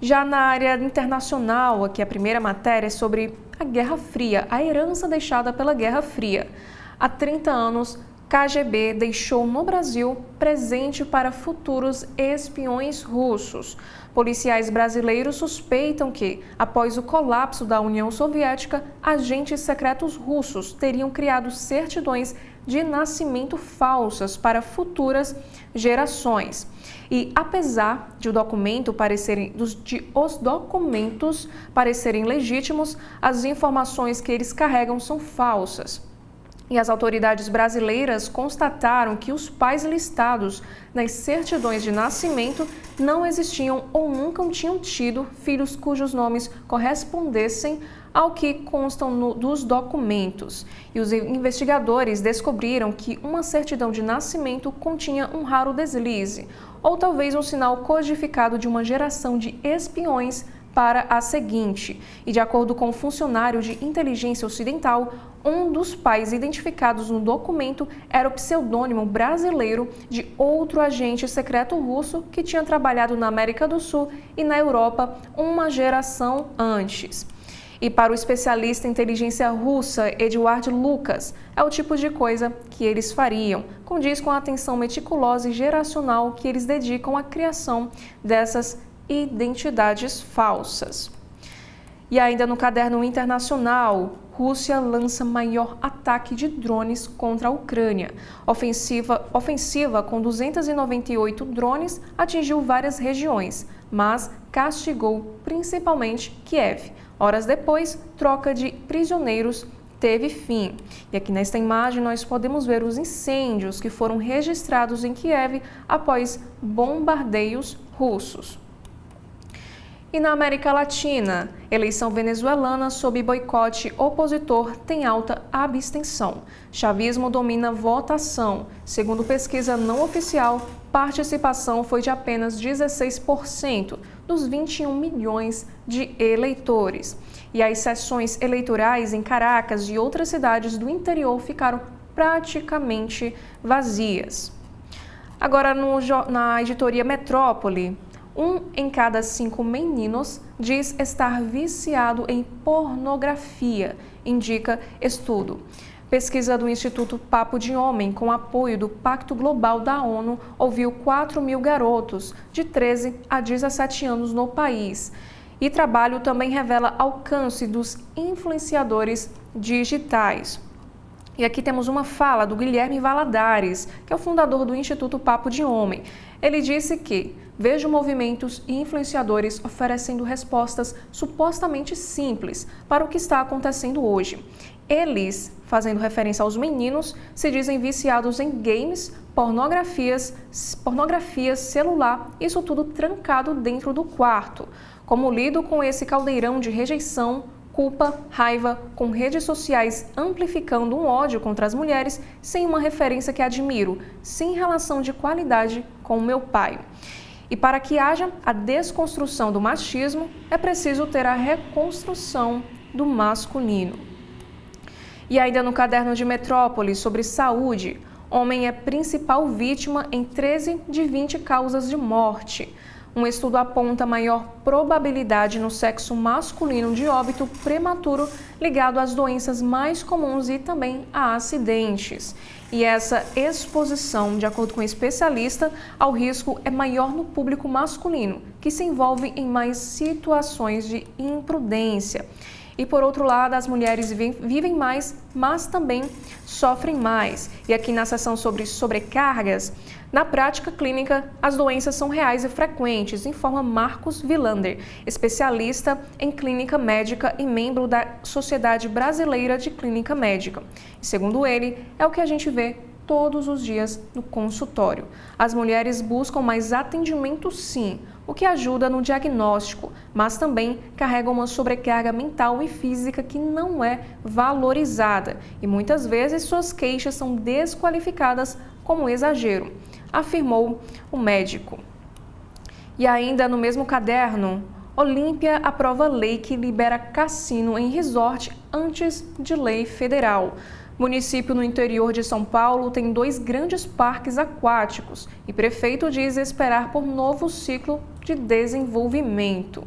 Já na área internacional, aqui a primeira matéria é sobre a Guerra Fria, a herança deixada pela Guerra Fria. Há 30 anos, KGB deixou no Brasil presente para futuros espiões russos. Policiais brasileiros suspeitam que, após o colapso da União Soviética, agentes secretos russos teriam criado certidões de nascimento falsas para futuras gerações. E apesar de os documentos parecerem legítimos, as informações que eles carregam são falsas. E as autoridades brasileiras constataram que os pais listados nas certidões de nascimento não existiam ou nunca tinham tido filhos cujos nomes correspondessem ao que constam dos documentos. E os investigadores descobriram que uma certidão de nascimento continha um raro deslize, ou talvez um sinal codificado de uma geração de espiões para a seguinte. E de acordo com um funcionário de inteligência ocidental, um dos pais identificados no documento era o pseudônimo brasileiro de outro agente secreto russo que tinha trabalhado na América do Sul e na Europa uma geração antes. E para o especialista em inteligência russa, Eduard Lucas, é o tipo de coisa que eles fariam, condiz com a atenção meticulosa e geracional que eles dedicam à criação dessas identidades falsas. E ainda no caderno internacional, Rússia lança maior ataque de drones contra a Ucrânia. Ofensiva com 298 drones atingiu várias regiões, mas castigou principalmente Kiev. Horas depois, troca de prisioneiros teve fim. E aqui nesta imagem nós podemos ver os incêndios que foram registrados em Kiev após bombardeios russos. E na América Latina, eleição venezuelana sob boicote opositor tem alta abstenção. Chavismo domina votação. Segundo pesquisa não oficial, participação foi de apenas 16% dos 21 milhões de eleitores. E as sessões eleitorais em Caracas e outras cidades do interior ficaram praticamente vazias. Agora, na editoria Metrópole, 1 em cada 5 meninos diz estar viciado em pornografia, indica estudo. Pesquisa do Instituto Papo de Homem, com apoio do Pacto Global da ONU, ouviu 4.000 garotos de 13 a 17 anos no país. E trabalho também revela alcance dos influenciadores digitais. E aqui temos uma fala do Guilherme Valadares, que é o fundador do Instituto Papo de Homem. Ele disse que vejo movimentos e influenciadores oferecendo respostas supostamente simples para o que está acontecendo hoje. Eles, fazendo referência aos meninos, se dizem viciados em games, pornografia celular, isso tudo trancado dentro do quarto. Como lido com esse caldeirão de rejeição, culpa, raiva, com redes sociais amplificando um ódio contra as mulheres, sem uma referência que admiro, sem relação de qualidade com o meu pai. E para que haja a desconstrução do machismo, é preciso ter a reconstrução do masculino. E ainda no caderno de Metrópole sobre saúde, homem é principal vítima em 13 de 20 causas de morte. Um estudo aponta maior probabilidade no sexo masculino de óbito prematuro ligado às doenças mais comuns e também a acidentes. E essa exposição, de acordo com o especialista, ao risco é maior no público masculino, que se envolve em mais situações de imprudência. E por outro lado, as mulheres vivem mais, mas também sofrem mais. E aqui na seção sobre sobrecargas, na prática clínica, as doenças são reais e frequentes, informa Marcos Vilander, especialista em clínica médica e membro da Sociedade Brasileira de Clínica Médica. E segundo ele, é o que a gente vê todos os dias no consultório. As mulheres buscam mais atendimento, sim, o que ajuda no diagnóstico, mas também carregam uma sobrecarga mental e física que não é valorizada e muitas vezes suas queixas são desqualificadas como exagero, afirmou o médico. E ainda no mesmo caderno, Olímpia aprova lei que libera cassino em resort antes de lei federal. Município no interior de São Paulo tem 2 grandes parques aquáticos e prefeito diz esperar por novo ciclo de desenvolvimento.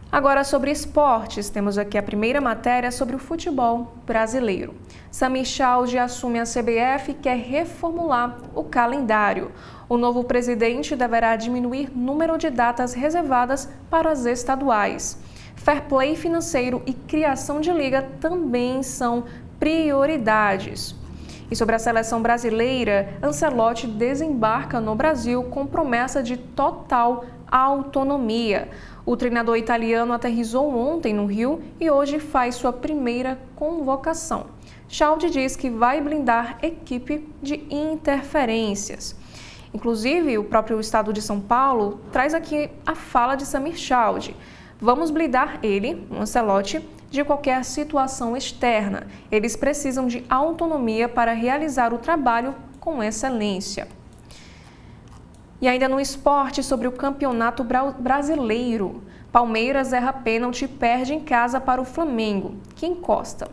Agora sobre esportes, temos aqui a primeira matéria sobre o futebol brasileiro. Samir Chaldi assume a CBF e quer reformular o calendário. O novo presidente deverá diminuir o número de datas reservadas para as estaduais. Fair play financeiro e criação de liga também são prioridades. E sobre a seleção brasileira, Ancelotti desembarca no Brasil com promessa de total autonomia. O treinador italiano aterrissou ontem no Rio e hoje faz sua primeira convocação. Chaldi diz que vai blindar equipe de interferências. Inclusive, o próprio estado de São Paulo traz aqui a fala de Samir Chaldi. Vamos blindar ele, o Ancelotti, de qualquer situação externa. Eles precisam de autonomia para realizar o trabalho com excelência. E ainda no esporte, sobre o Campeonato Brasileiro. Palmeiras erra pênalti e perde em casa para o Flamengo, que encosta.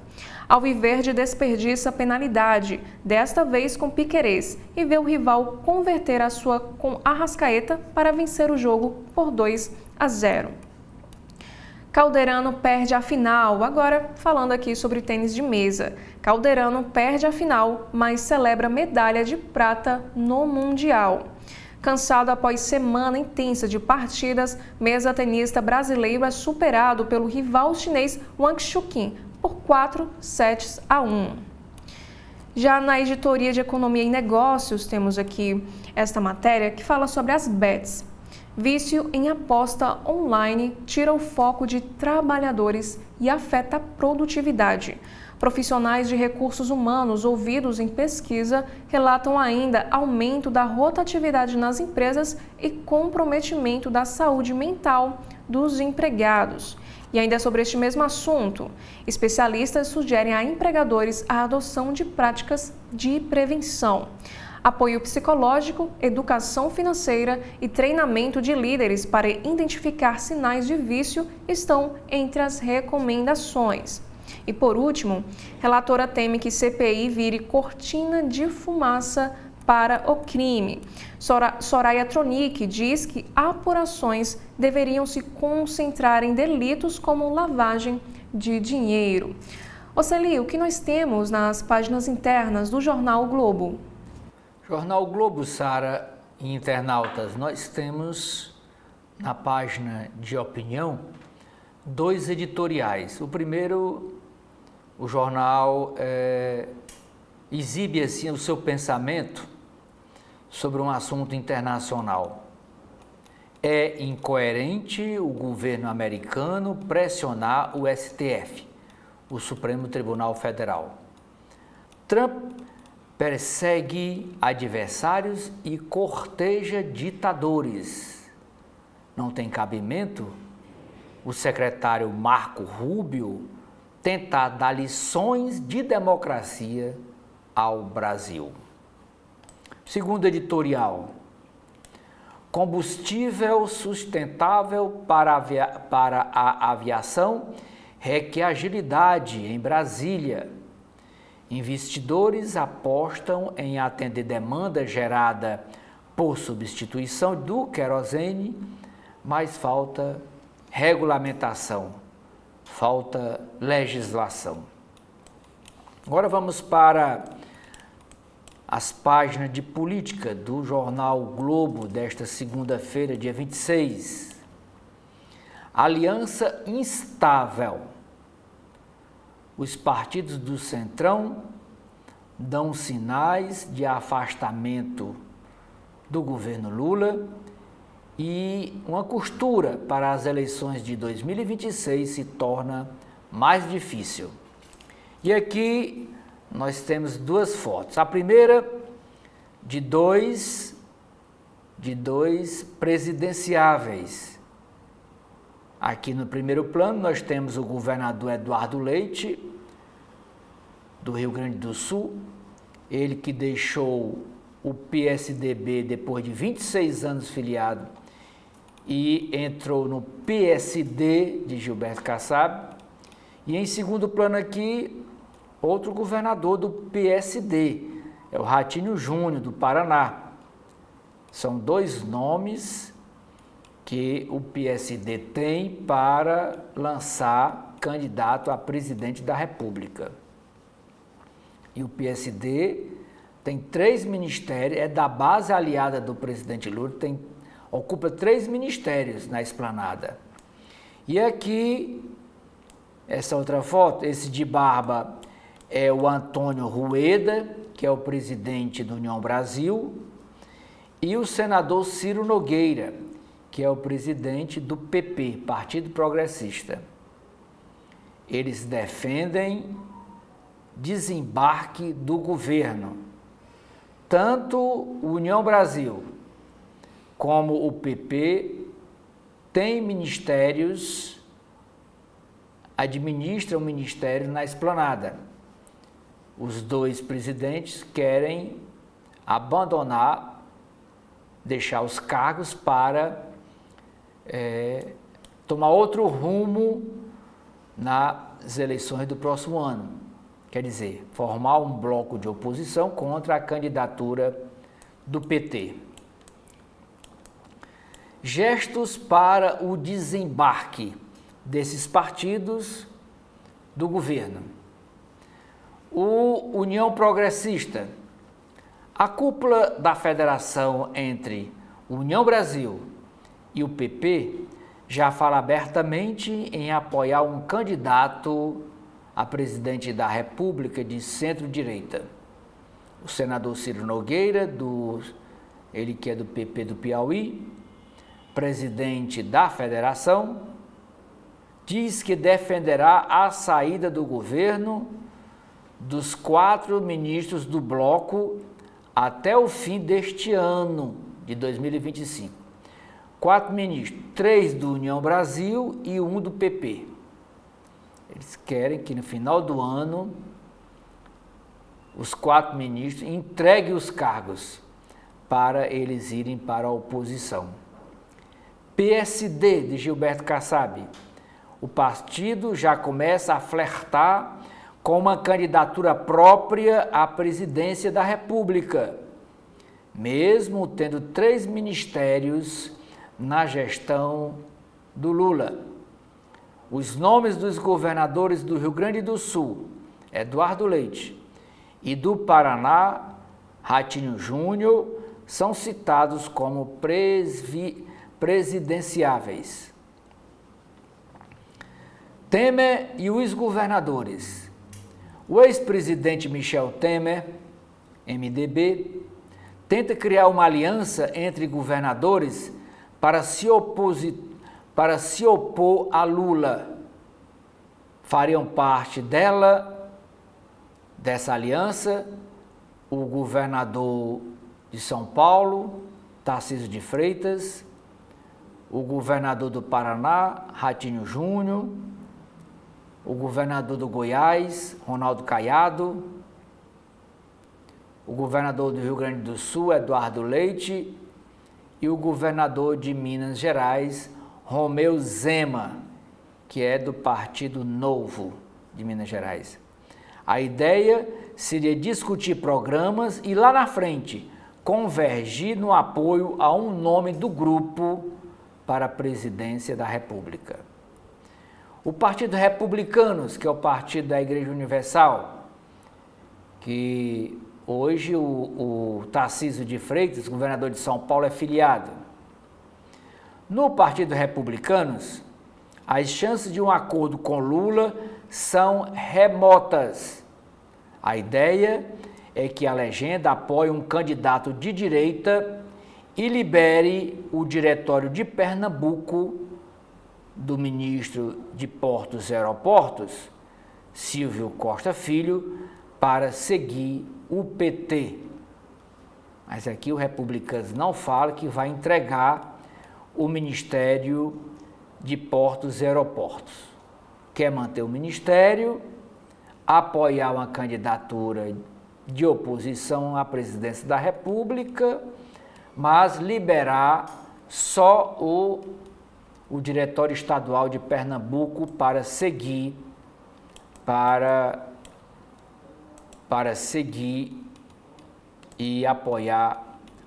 Alviverde desperdiça penalidade, desta vez com Piquerez, e vê o rival converter a sua com Arrascaeta para vencer o jogo por 2-0. Calderano perde a final. Agora, falando aqui sobre tênis de mesa. Calderano perde a final, mas celebra medalha de prata no Mundial. Cansado após semana intensa de partidas, mesa tenista brasileiro é superado pelo rival chinês Wang Chuqin por 4-1. Já na editoria de Economia e Negócios, temos aqui esta matéria que fala sobre as bets. Vício em aposta online tira o foco de trabalhadores e afeta a produtividade. Profissionais de recursos humanos ouvidos em pesquisa relatam ainda aumento da rotatividade nas empresas e comprometimento da saúde mental dos empregados. E ainda sobre este mesmo assunto, especialistas sugerem a empregadores a adoção de práticas de prevenção. Apoio psicológico, educação financeira e treinamento de líderes para identificar sinais de vício estão entre as recomendações. E por último, relatora teme que CPI vire cortina de fumaça para o crime. Soraya Tronic diz que apurações deveriam se concentrar em delitos como lavagem de dinheiro. Oceli, o que nós temos nas páginas internas do Jornal o Globo? Jornal o Globo, Sara e internautas, nós temos na página de opinião 2 editoriais. O primeiro, o jornal exibe assim o seu pensamento sobre um assunto internacional. É incoerente o governo americano pressionar o STF, o Supremo Tribunal Federal. Trump persegue adversários e corteja ditadores. Não tem cabimento o secretário Marco Rubio tentar dar lições de democracia ao Brasil. Segundo editorial, combustível sustentável para a aviação requer agilidade em Brasília. Investidores apostam em atender demanda gerada por substituição do querosene, mas falta regulamentação, falta legislação. Agora vamos para as páginas de política do Jornal o Globo desta segunda-feira, dia 26. Aliança instável. Os partidos do Centrão dão sinais de afastamento do governo Lula e uma costura para as eleições de 2026 se torna mais difícil. E aqui nós temos 2 fotos. A primeira de dois presidenciáveis. Aqui no primeiro plano nós temos o governador Eduardo Leite, do Rio Grande do Sul, ele que deixou o PSDB depois de 26 anos filiado e entrou no PSD de Gilberto Kassab. E em segundo plano aqui, outro governador do PSD, é o Ratinho Júnior, do Paraná. São 2 nomes que o PSD tem para lançar candidato a presidente da República. E o PSD tem 3 ministérios, é da base aliada do presidente Lula, ocupa 3 ministérios na esplanada. E aqui, essa outra foto, esse de barba é o Antônio Rueda, que é o presidente do União Brasil, e o senador Ciro Nogueira, que é o presidente do PP, Partido Progressista. Eles defendem desembarque do governo. Tanto o União Brasil como o PP têm ministérios, administram ministério na esplanada. Os 2 presidentes querem abandonar, deixar os cargos para tomar outro rumo nas eleições do próximo ano. Quer dizer, formar um bloco de oposição contra a candidatura do PT. Gestos para o desembarque desses partidos do governo. O União Progressista. A cúpula da federação entre União Brasil e o PP já falam abertamente em apoiar um candidato a presidente da República de centro-direita. O senador Ciro Nogueira, ele que é do PP do Piauí, presidente da federação, diz que defenderá a saída do governo dos 4 ministros do bloco até o fim deste ano de 2025. 4 ministros, 3 do União Brasil e 1 do PP. Eles querem que no final do ano os 4 ministros entreguem os cargos para eles irem para a oposição. PSD de Gilberto Kassab. O partido já começa a flertar com uma candidatura própria à presidência da República, mesmo tendo 3 ministérios na gestão do Lula. Os nomes dos governadores do Rio Grande do Sul, Eduardo Leite, e do Paraná, Ratinho Júnior, são citados como presidenciáveis. Temer e os governadores. O ex-presidente Michel Temer, MDB, tenta criar uma aliança entre governadores para se opor a Lula. Fariam parte dessa aliança, o governador de São Paulo, Tarcísio de Freitas, o governador do Paraná, Ratinho Júnior, o governador do Goiás, Ronaldo Caiado, o governador do Rio Grande do Sul, Eduardo Leite, e o governador de Minas Gerais, Romeu Zema, que é do Partido Novo de Minas Gerais. A ideia seria discutir programas e lá na frente convergir no apoio a um nome do grupo para a presidência da República. O Partido Republicanos, que é o partido da Igreja Universal, que hoje o Tarcísio de Freitas, governador de São Paulo, é filiado. No Partido Republicanos, as chances de um acordo com Lula são remotas. A ideia é que a legenda apoie um candidato de direita e libere o diretório de Pernambuco do ministro de Portos e Aeroportos, Silvio Costa Filho, para seguir o PT. Mas aqui o Republicanos não fala que vai entregar o Ministério de Portos e Aeroportos. Quer manter o ministério, apoiar uma candidatura de oposição à presidência da República, mas liberar só o Diretório Estadual de Pernambuco para seguir e apoiar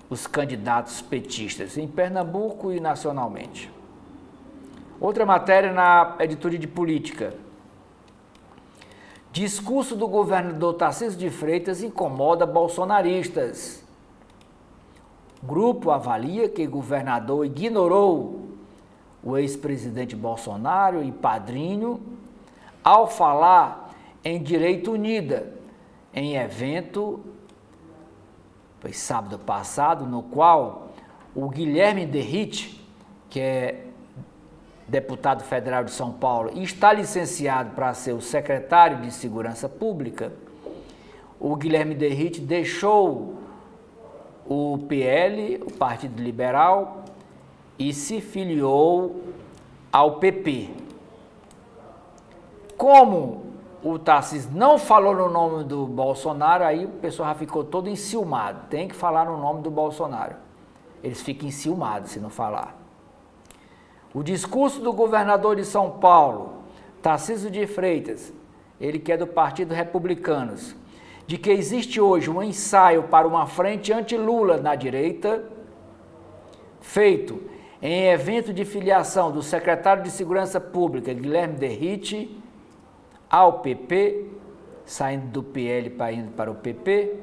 os candidatos petistas em Pernambuco e nacionalmente. Outra matéria na editoria de política. Discurso do governador Tarcísio de Freitas incomoda bolsonaristas. O grupo avalia que o governador ignorou o ex-presidente Bolsonaro e padrinho ao falar em Direito Unida, em evento, foi sábado passado, no qual o Guilherme Derrite, que é deputado federal de São Paulo e está licenciado para ser o secretário de Segurança Pública, o Guilherme Derrite deixou o PL, o Partido Liberal, e se filiou ao PP. Como o Tarcísio não falou no nome do Bolsonaro, aí o pessoal já ficou todo enciumado. Tem que falar no nome do Bolsonaro. Eles ficam enciumados se não falar. O discurso do governador de São Paulo, Tarcísio de Freitas, ele que é do Partido Republicanos, de que existe hoje um ensaio para uma frente anti-Lula na direita, feito em evento de filiação do secretário de Segurança Pública, Guilherme Derrite, ao PP, saindo do PL para indo para o PP,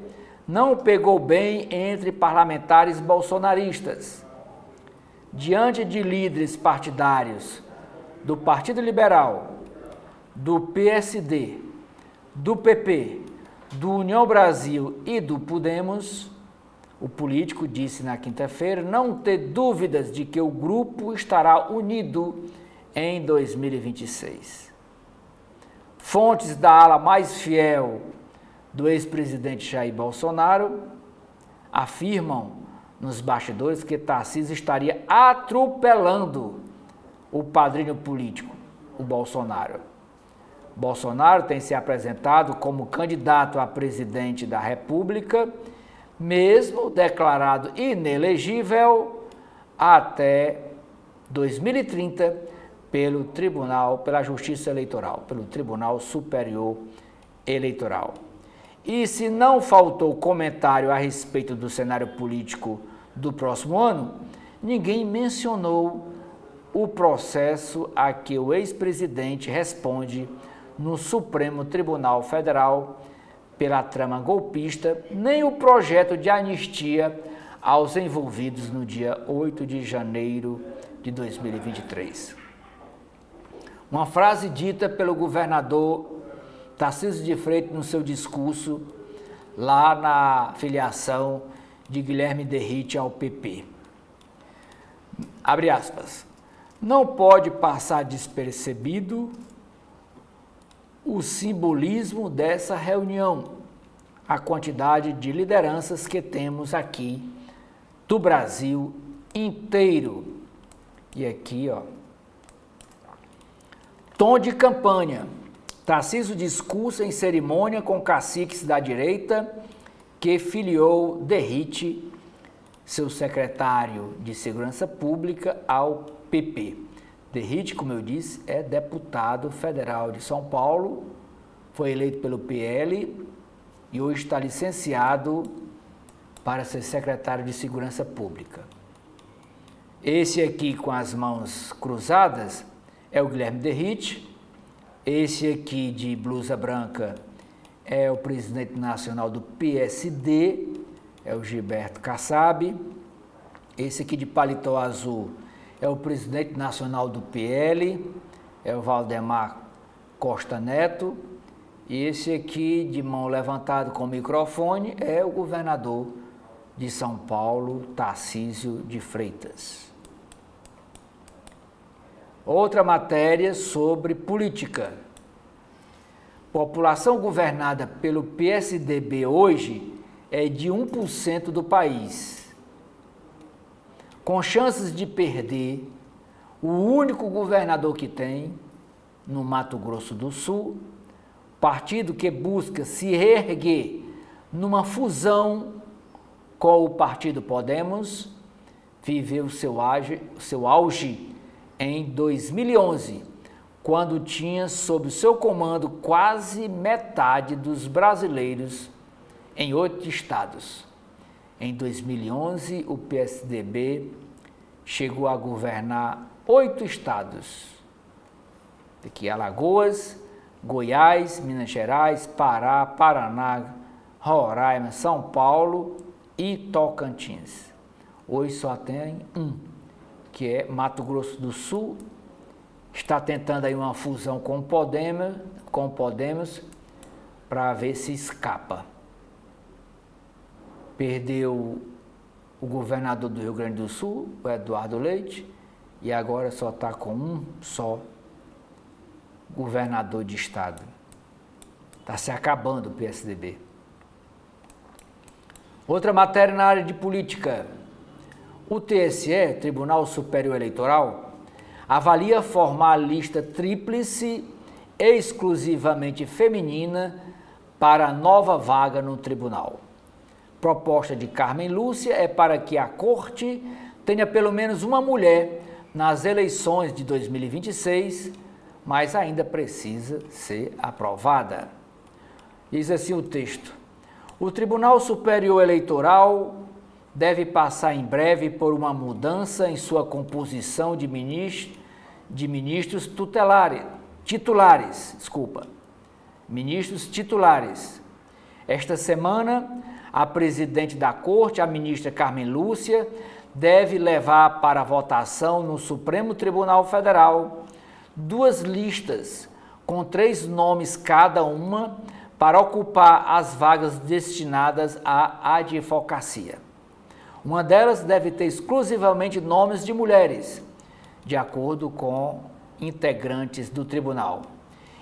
não pegou bem entre parlamentares bolsonaristas. diante de líderes partidários do Partido Liberal, do PSD, do PP, do União Brasil e do Podemos, o político disse na quinta-feira não ter dúvidas de que o grupo estará unido em 2026. Fontes da ala mais fiel do ex-presidente Jair Bolsonaro afirmam nos bastidores que Tarcísio estaria atropelando o padrinho político, o Bolsonaro. Bolsonaro tem se apresentado como candidato a presidente da República, mesmo declarado inelegível até 2030 pela Justiça Eleitoral, pelo Tribunal Superior Eleitoral. E se não faltou comentário a respeito do cenário político do próximo ano, ninguém mencionou o processo a que o ex-presidente responde no Supremo Tribunal Federal pela trama golpista, nem o projeto de anistia aos envolvidos no dia 8 de janeiro de 2023. Uma frase dita pelo governador Tarcísio de Freitas no seu discurso lá na filiação de Guilherme Derrite ao PP. Abre aspas. Não pode passar despercebido o simbolismo dessa reunião, a quantidade de lideranças que temos aqui do Brasil inteiro. E aqui, ó, tom de campanha. Tarcísio discursa em cerimônia com caciques da direita que filiou Derrite, seu secretário de Segurança Pública, ao PP. Derrite, como eu disse, é deputado federal de São Paulo, foi eleito pelo PL e hoje está licenciado para ser secretário de Segurança Pública. Esse aqui com as mãos cruzadas é o Guilherme Derrite, esse aqui de blusa branca é o presidente nacional do PSD, é o Gilberto Kassab, esse aqui de paletó azul é o presidente nacional do PL, é o Valdemar Costa Neto, e esse aqui de mão levantada com o microfone é o governador de São Paulo, Tarcísio de Freitas. Outra matéria sobre política. População governada pelo PSDB hoje é de 1% do país. Com chances de perder, o único governador que tem, no Mato Grosso do Sul, partido que busca se reerguer numa fusão com o Partido Podemos, viveu seu auge em 2011, quando tinha sob seu comando quase metade dos brasileiros em 8 estados. Em 2011, o PSDB chegou a governar 8 estados. Aqui Alagoas, Goiás, Minas Gerais, Pará, Paraná, Roraima, São Paulo e Tocantins. Hoje só tem um, que é Mato Grosso do Sul. Está tentando aí uma fusão com o Podemos para ver se escapa. Perdeu o governador do Rio Grande do Sul, o Eduardo Leite, e agora só está com um só governador de estado. Está se acabando o PSDB. Outra matéria na área de política. O TSE, Tribunal Superior Eleitoral, avalia formar lista tríplice exclusivamente feminina para nova vaga no tribunal. Proposta de Carmen Lúcia é para que a Corte tenha pelo menos uma mulher nas eleições de 2026, mas ainda precisa ser aprovada. Diz assim o texto: o Tribunal Superior Eleitoral deve passar em breve por uma mudança em sua composição de ministros titulares. Esta semana, a presidente da Corte, a ministra Carmen Lúcia, deve levar para votação no Supremo Tribunal Federal 2 listas com 3 nomes cada uma para ocupar as vagas destinadas à advocacia. Uma delas deve ter exclusivamente nomes de mulheres, de acordo com integrantes do tribunal.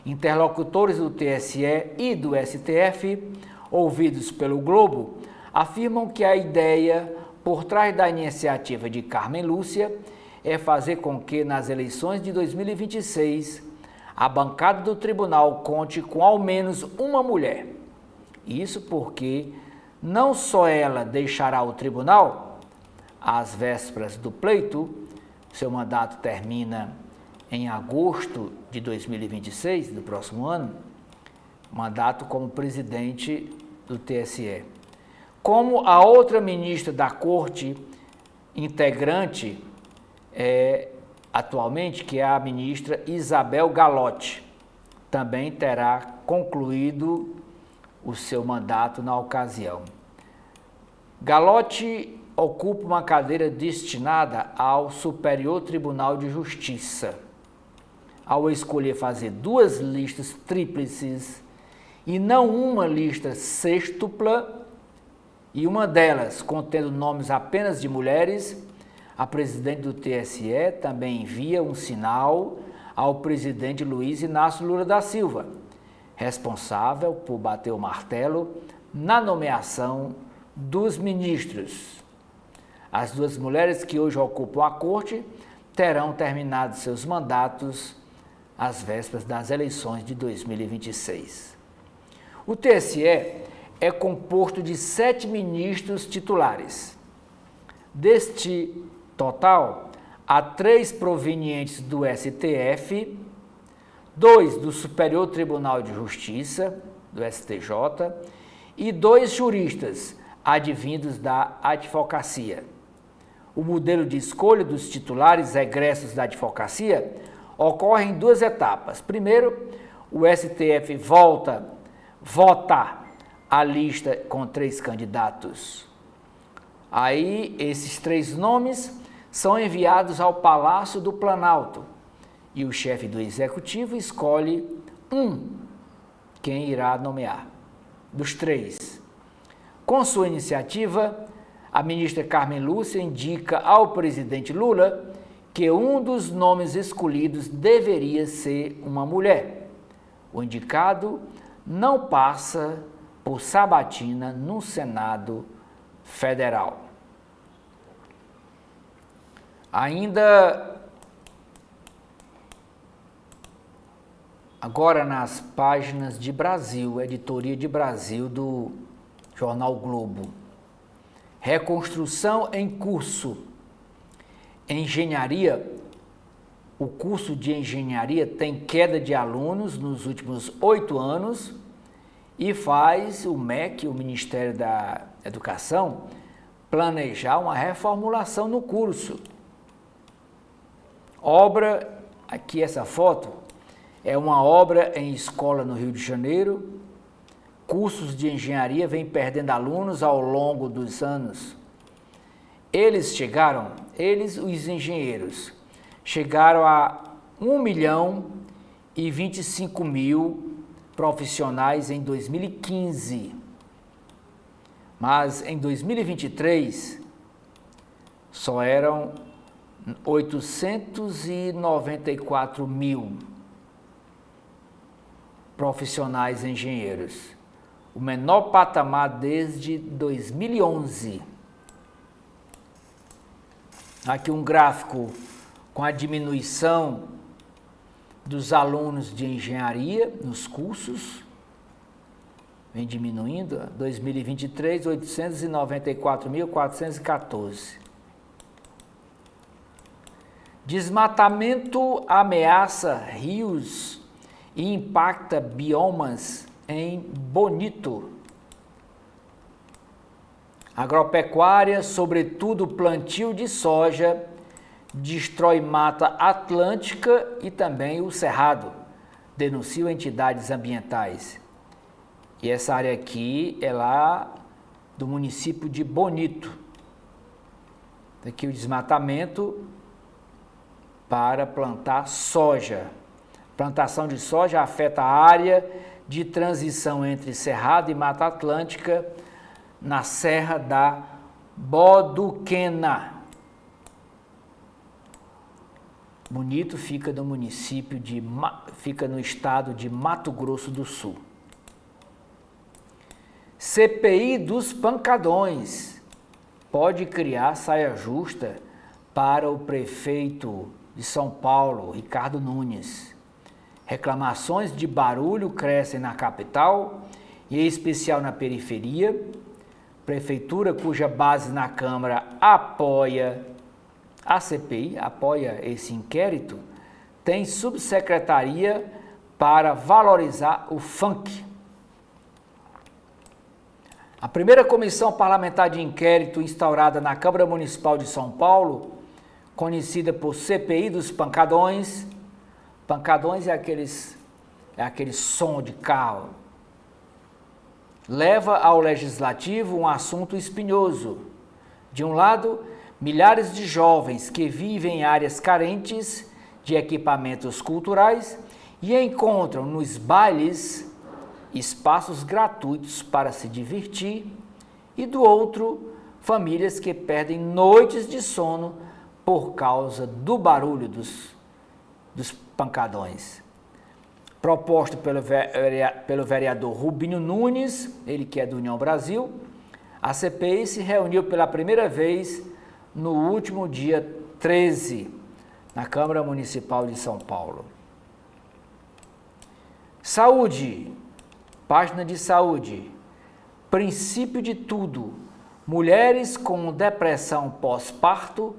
Interlocutores do TSE e do STF, ouvidos pelo Globo, afirmam que a ideia por trás da iniciativa de Carmen Lúcia é fazer com que nas eleições de 2026 a bancada do tribunal conte com ao menos uma mulher. Isso porque não só ela deixará o tribunal às vésperas do pleito, seu mandato termina em agosto de 2026, do próximo ano, mandato como presidente do TSE. Como a outra ministra da Corte, integrante atualmente, que é a ministra Isabel Galotti, também terá concluído o seu mandato na ocasião. Galotti ocupa uma cadeira destinada ao Superior Tribunal de Justiça. Ao escolher fazer 2 listas tríplices e não uma lista sextupla, e uma delas contendo nomes apenas de mulheres, a presidente do TSE também envia um sinal ao presidente Luiz Inácio Lula da Silva, responsável por bater o martelo na nomeação dos ministros. As 2 mulheres que hoje ocupam a corte terão terminado seus mandatos às vésperas das eleições de 2026. O TSE é composto de 7 ministros titulares. Deste total, há 3 provenientes do STF, 2 do Superior Tribunal de Justiça, do STJ, e 2 juristas advindos da advocacia. O modelo de escolha dos titulares egressos da advocacia ocorre em 2 etapas. Primeiro, o STF vota a lista com 3 candidatos. Aí, esses 3 nomes são enviados ao Palácio do Planalto e o chefe do Executivo escolhe quem irá nomear, dos 3. Com sua iniciativa, a ministra Carmen Lúcia indica ao presidente Lula que um dos nomes escolhidos deveria ser uma mulher. O indicado não passa por sabatina no Senado Federal. Ainda agora nas páginas de Brasil, editoria de Brasil do jornal Globo. Reconstrução em curso. Engenharia. O curso de engenharia tem queda de alunos nos últimos 8 anos e faz o MEC, o Ministério da Educação, planejar uma reformulação no curso. Obra, aqui essa foto, é uma obra em escola no Rio de Janeiro. Cursos de engenharia vêm perdendo alunos ao longo dos anos. Eles, os engenheiros, chegaram a 1.025.000 profissionais em 2015. Mas em 2023, só eram 894.000 profissionais engenheiros. O menor patamar desde 2011. Aqui um gráfico com a diminuição dos alunos de engenharia nos cursos. Vem diminuindo, 2023, 894.414. Desmatamento ameaça rios e impacta biomas em Bonito. Agropecuária, sobretudo plantio de soja, destrói Mata Atlântica e também o Cerrado, denunciam entidades ambientais. E essa área aqui é lá do município de Bonito. Aqui o desmatamento para plantar soja. Plantação de soja afeta a área de transição entre Cerrado e Mata Atlântica na Serra da Boduquena. Bonito fica no município fica no estado de Mato Grosso do Sul. CPI dos pancadões pode criar saia justa para o prefeito de São Paulo, Ricardo Nunes. Reclamações de barulho crescem na capital e em especial na periferia. Prefeitura cuja base na Câmara apoia a CPI, apoia esse inquérito, tem subsecretaria para valorizar o funk. A primeira comissão parlamentar de inquérito instaurada na Câmara Municipal de São Paulo, conhecida por CPI dos pancadões. Pancadões é aquele som de carro. Leva ao Legislativo um assunto espinhoso. De um lado, milhares de jovens que vivem em áreas carentes de equipamentos culturais e encontram nos bailes espaços gratuitos para se divertir, e do outro, famílias que perdem noites de sono por causa do barulho dos pancadões. Proposto pelo vereador Rubinho Nunes, ele que é do União Brasil, a CPI se reuniu pela primeira vez no último dia 13, na Câmara Municipal de São Paulo. Saúde, página de saúde. Princípio de tudo. Mulheres com depressão pós-parto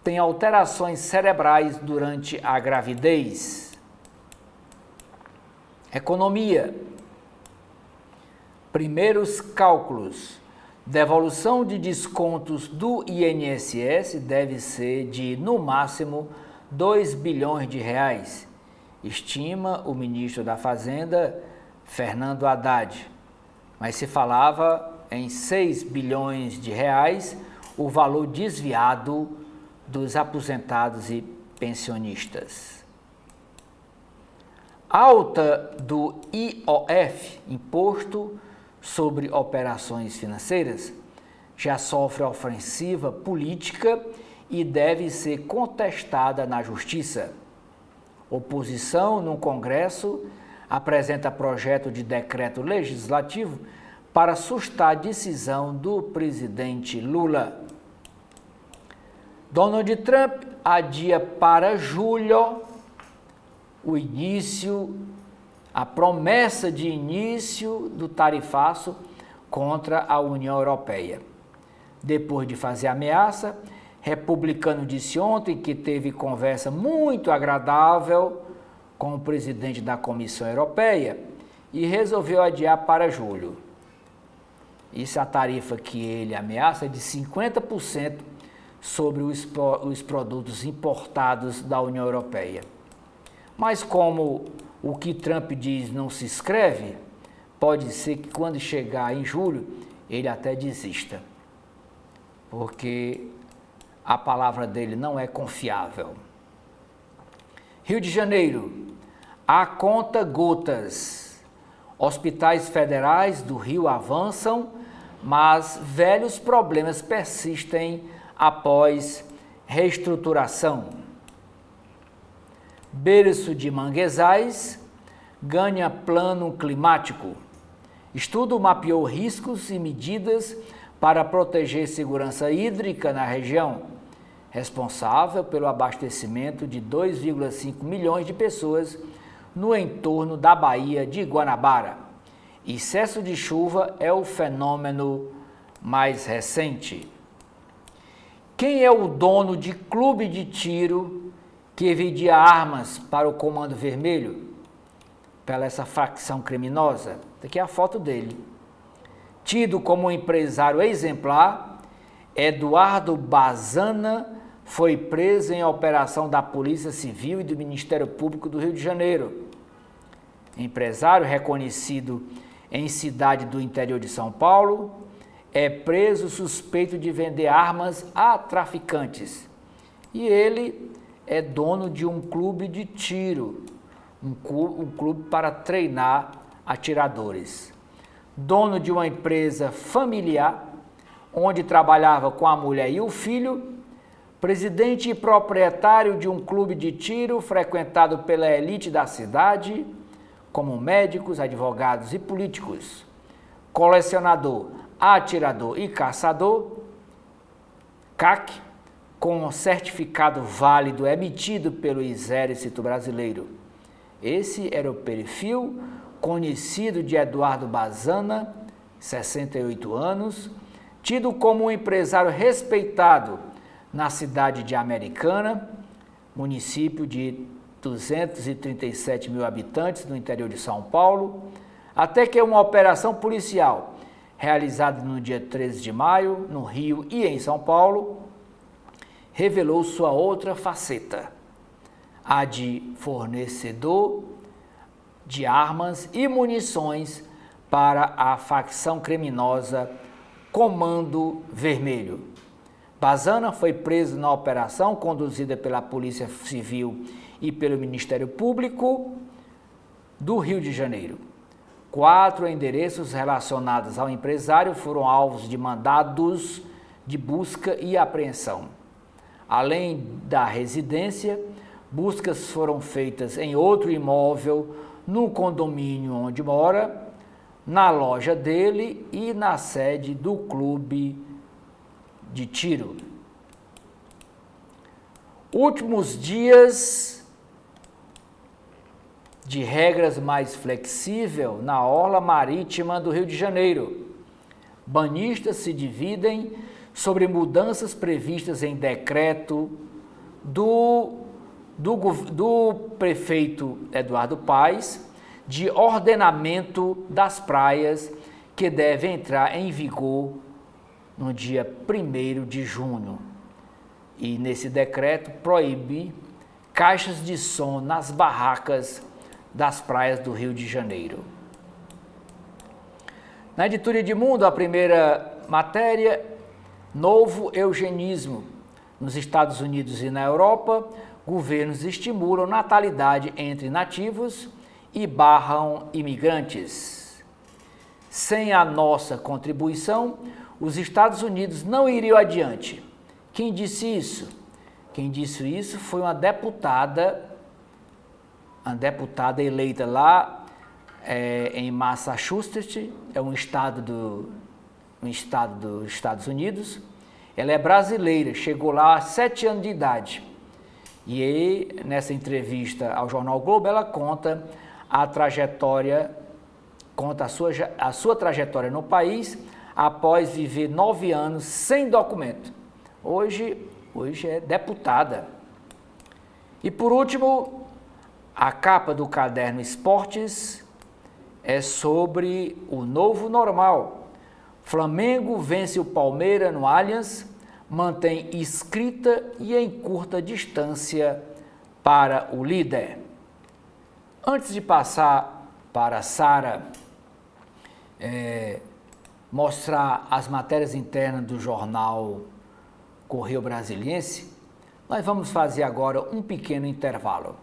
têm alterações cerebrais durante a gravidez. Economia. Primeiros cálculos. Devolução de descontos do INSS deve ser de, no máximo, 2 bilhões de reais, estima o ministro da Fazenda, Fernando Haddad. Mas se falava em 6 bilhões de reais o valor desviado dos aposentados e pensionistas. Alta do IOF, Imposto sobre Operações Financeiras, já sofre ofensiva política e deve ser contestada na Justiça. Oposição no Congresso apresenta projeto de decreto legislativo para sustar a decisão do presidente Lula. Donald Trump adia para julho a promessa de início do tarifaço contra a União Europeia. Depois de fazer ameaça, republicano disse ontem que teve conversa muito agradável com o presidente da Comissão Europeia e resolveu adiar para julho. Isso, a tarifa que ele ameaça é de 50% sobre os produtos importados da União Europeia. Mas como o que Trump diz não se escreve, pode ser que quando chegar em julho ele até desista, porque a palavra dele não é confiável. Rio de Janeiro, a conta gotas. Hospitais federais do Rio avançam, mas velhos problemas persistem após reestruturação. Berço de manguezais ganha plano climático. Estudo mapeou riscos e medidas para proteger segurança hídrica na região, responsável pelo abastecimento de 2,5 milhões de pessoas no entorno da Baía de Guanabara. Excesso de chuva é o fenômeno mais recente. Quem é o dono de clube de tiro que vendia armas para o Comando Vermelho, pela essa facção criminosa? Aqui é a foto dele. Tido como um empresário exemplar, Eduardo Bazana foi preso em operação da Polícia Civil e do Ministério Público do Rio de Janeiro. Empresário reconhecido em cidade do interior de São Paulo, é preso suspeito de vender armas a traficantes. E ele é dono de um clube de tiro, um clube para treinar atiradores. Dono de uma empresa familiar, onde trabalhava com a mulher e o filho, presidente e proprietário de um clube de tiro frequentado pela elite da cidade, como médicos, advogados e políticos, colecionador, atirador e caçador, CAC, com certificado válido emitido pelo Exército Brasileiro. Esse era o perfil conhecido de Eduardo Bazana, 68 anos, tido como um empresário respeitado na cidade de Americana, município de 237 mil habitantes no interior de São Paulo, até que uma operação policial realizada no dia 13 de maio, no Rio e em São Paulo, revelou sua outra faceta, a de fornecedor de armas e munições para a facção criminosa Comando Vermelho. Bazana foi preso na operação conduzida pela Polícia Civil e pelo Ministério Público do Rio de Janeiro. 4 endereços relacionados ao empresário foram alvos de mandados de busca e apreensão. Além da residência, buscas foram feitas em outro imóvel, no condomínio onde mora, na loja dele e na sede do clube de tiro. Últimos dias de regras mais flexíveis na orla marítima do Rio de Janeiro. Banhistas se dividem sobre mudanças previstas em decreto do prefeito Eduardo Paes de ordenamento das praias, que deve entrar em vigor no dia 1º de junho. E nesse decreto proíbe caixas de som nas barracas das praias do Rio de Janeiro. Na editoria de Mundo, a primeira matéria, novo eugenismo. Nos Estados Unidos e na Europa, governos estimulam natalidade entre nativos e barram imigrantes. Sem a nossa contribuição, os Estados Unidos não iriam adiante. Quem disse isso? Quem disse isso foi uma deputada eleita lá em Massachusetts, é um estado dos Estados Unidos. Ela é brasileira, chegou lá há 7 anos de idade. E aí, nessa entrevista ao Jornal o Globo, ela conta a sua trajetória no país após viver 9 anos sem documento. Hoje é deputada. E por último, a capa do caderno Esportes é sobre o novo normal. Flamengo vence o Palmeiras no Allianz, mantém escrita e em curta distância para o líder. Antes de passar para a Sara mostrar as matérias internas do jornal Correio Brasiliense, nós vamos fazer agora um pequeno intervalo.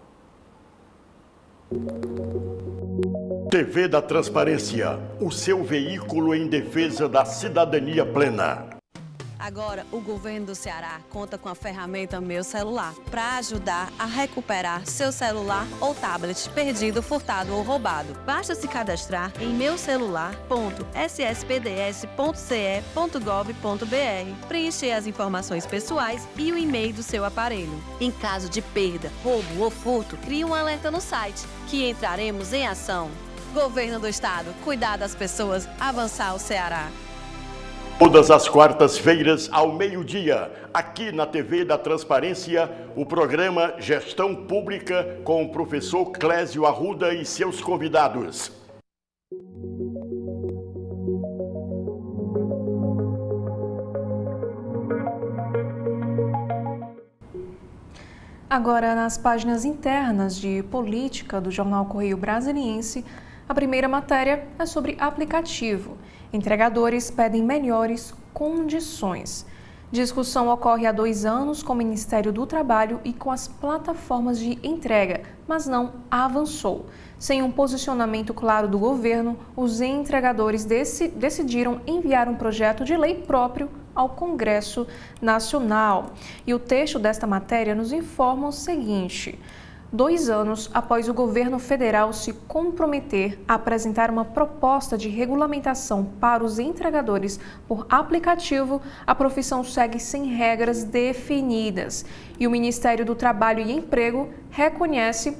TV da Transparência, o seu veículo em defesa da cidadania plena. Agora, o governo do Ceará conta com a ferramenta Meu Celular para ajudar a recuperar seu celular ou tablet perdido, furtado ou roubado. Basta se cadastrar em meucelular.sspds.ce.gov.br, preencher as informações pessoais e o e-mail do seu aparelho. Em caso de perda, roubo ou furto, crie um alerta no site, que entraremos em ação. Governo do Estado, cuidar das pessoas, avançar o Ceará. Todas as quartas-feiras, ao meio-dia, aqui na TV da Transparência, o programa Gestão Pública com o professor Clésio Arruda e seus convidados. Agora, nas páginas internas de política do jornal Correio Brasiliense, A primeira matéria é sobre aplicativo. Entregadores pedem melhores condições. Discussão ocorre há 2 anos com o Ministério do Trabalho e com as plataformas de entrega, mas não avançou. Sem um posicionamento claro do governo, os entregadores decidiram enviar um projeto de lei próprio ao Congresso Nacional. E o texto desta matéria nos informa o seguinte: 2 anos após o governo federal se comprometer a apresentar uma proposta de regulamentação para os entregadores por aplicativo, a profissão segue sem regras definidas. E o Ministério do Trabalho e Emprego reconhece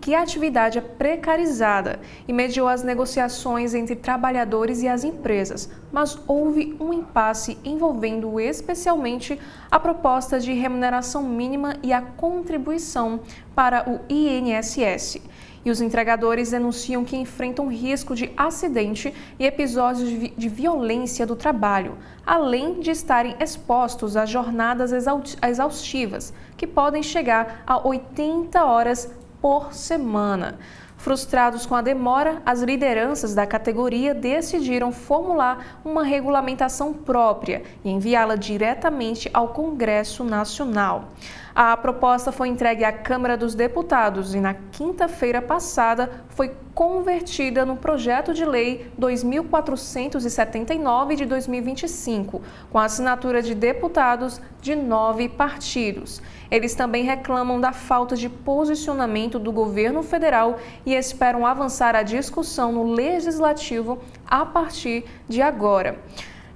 que a atividade é precarizada e mediou as negociações entre trabalhadores e as empresas, mas houve um impasse envolvendo especialmente a proposta de remuneração mínima e a contribuição para o INSS. E os entregadores denunciam que enfrentam risco de acidente e episódios de violência do trabalho, além de estarem expostos a jornadas exaustivas, que podem chegar a 80 horas por semana. Frustrados com a demora, as lideranças da categoria decidiram formular uma regulamentação própria e enviá-la diretamente ao Congresso Nacional. A proposta foi entregue à Câmara dos Deputados e na quinta-feira passada foi convertida no projeto de lei 2479 de 2025, com a assinatura de deputados de 9 partidos. Eles também reclamam da falta de posicionamento do governo federal e esperam avançar a discussão no Legislativo a partir de agora.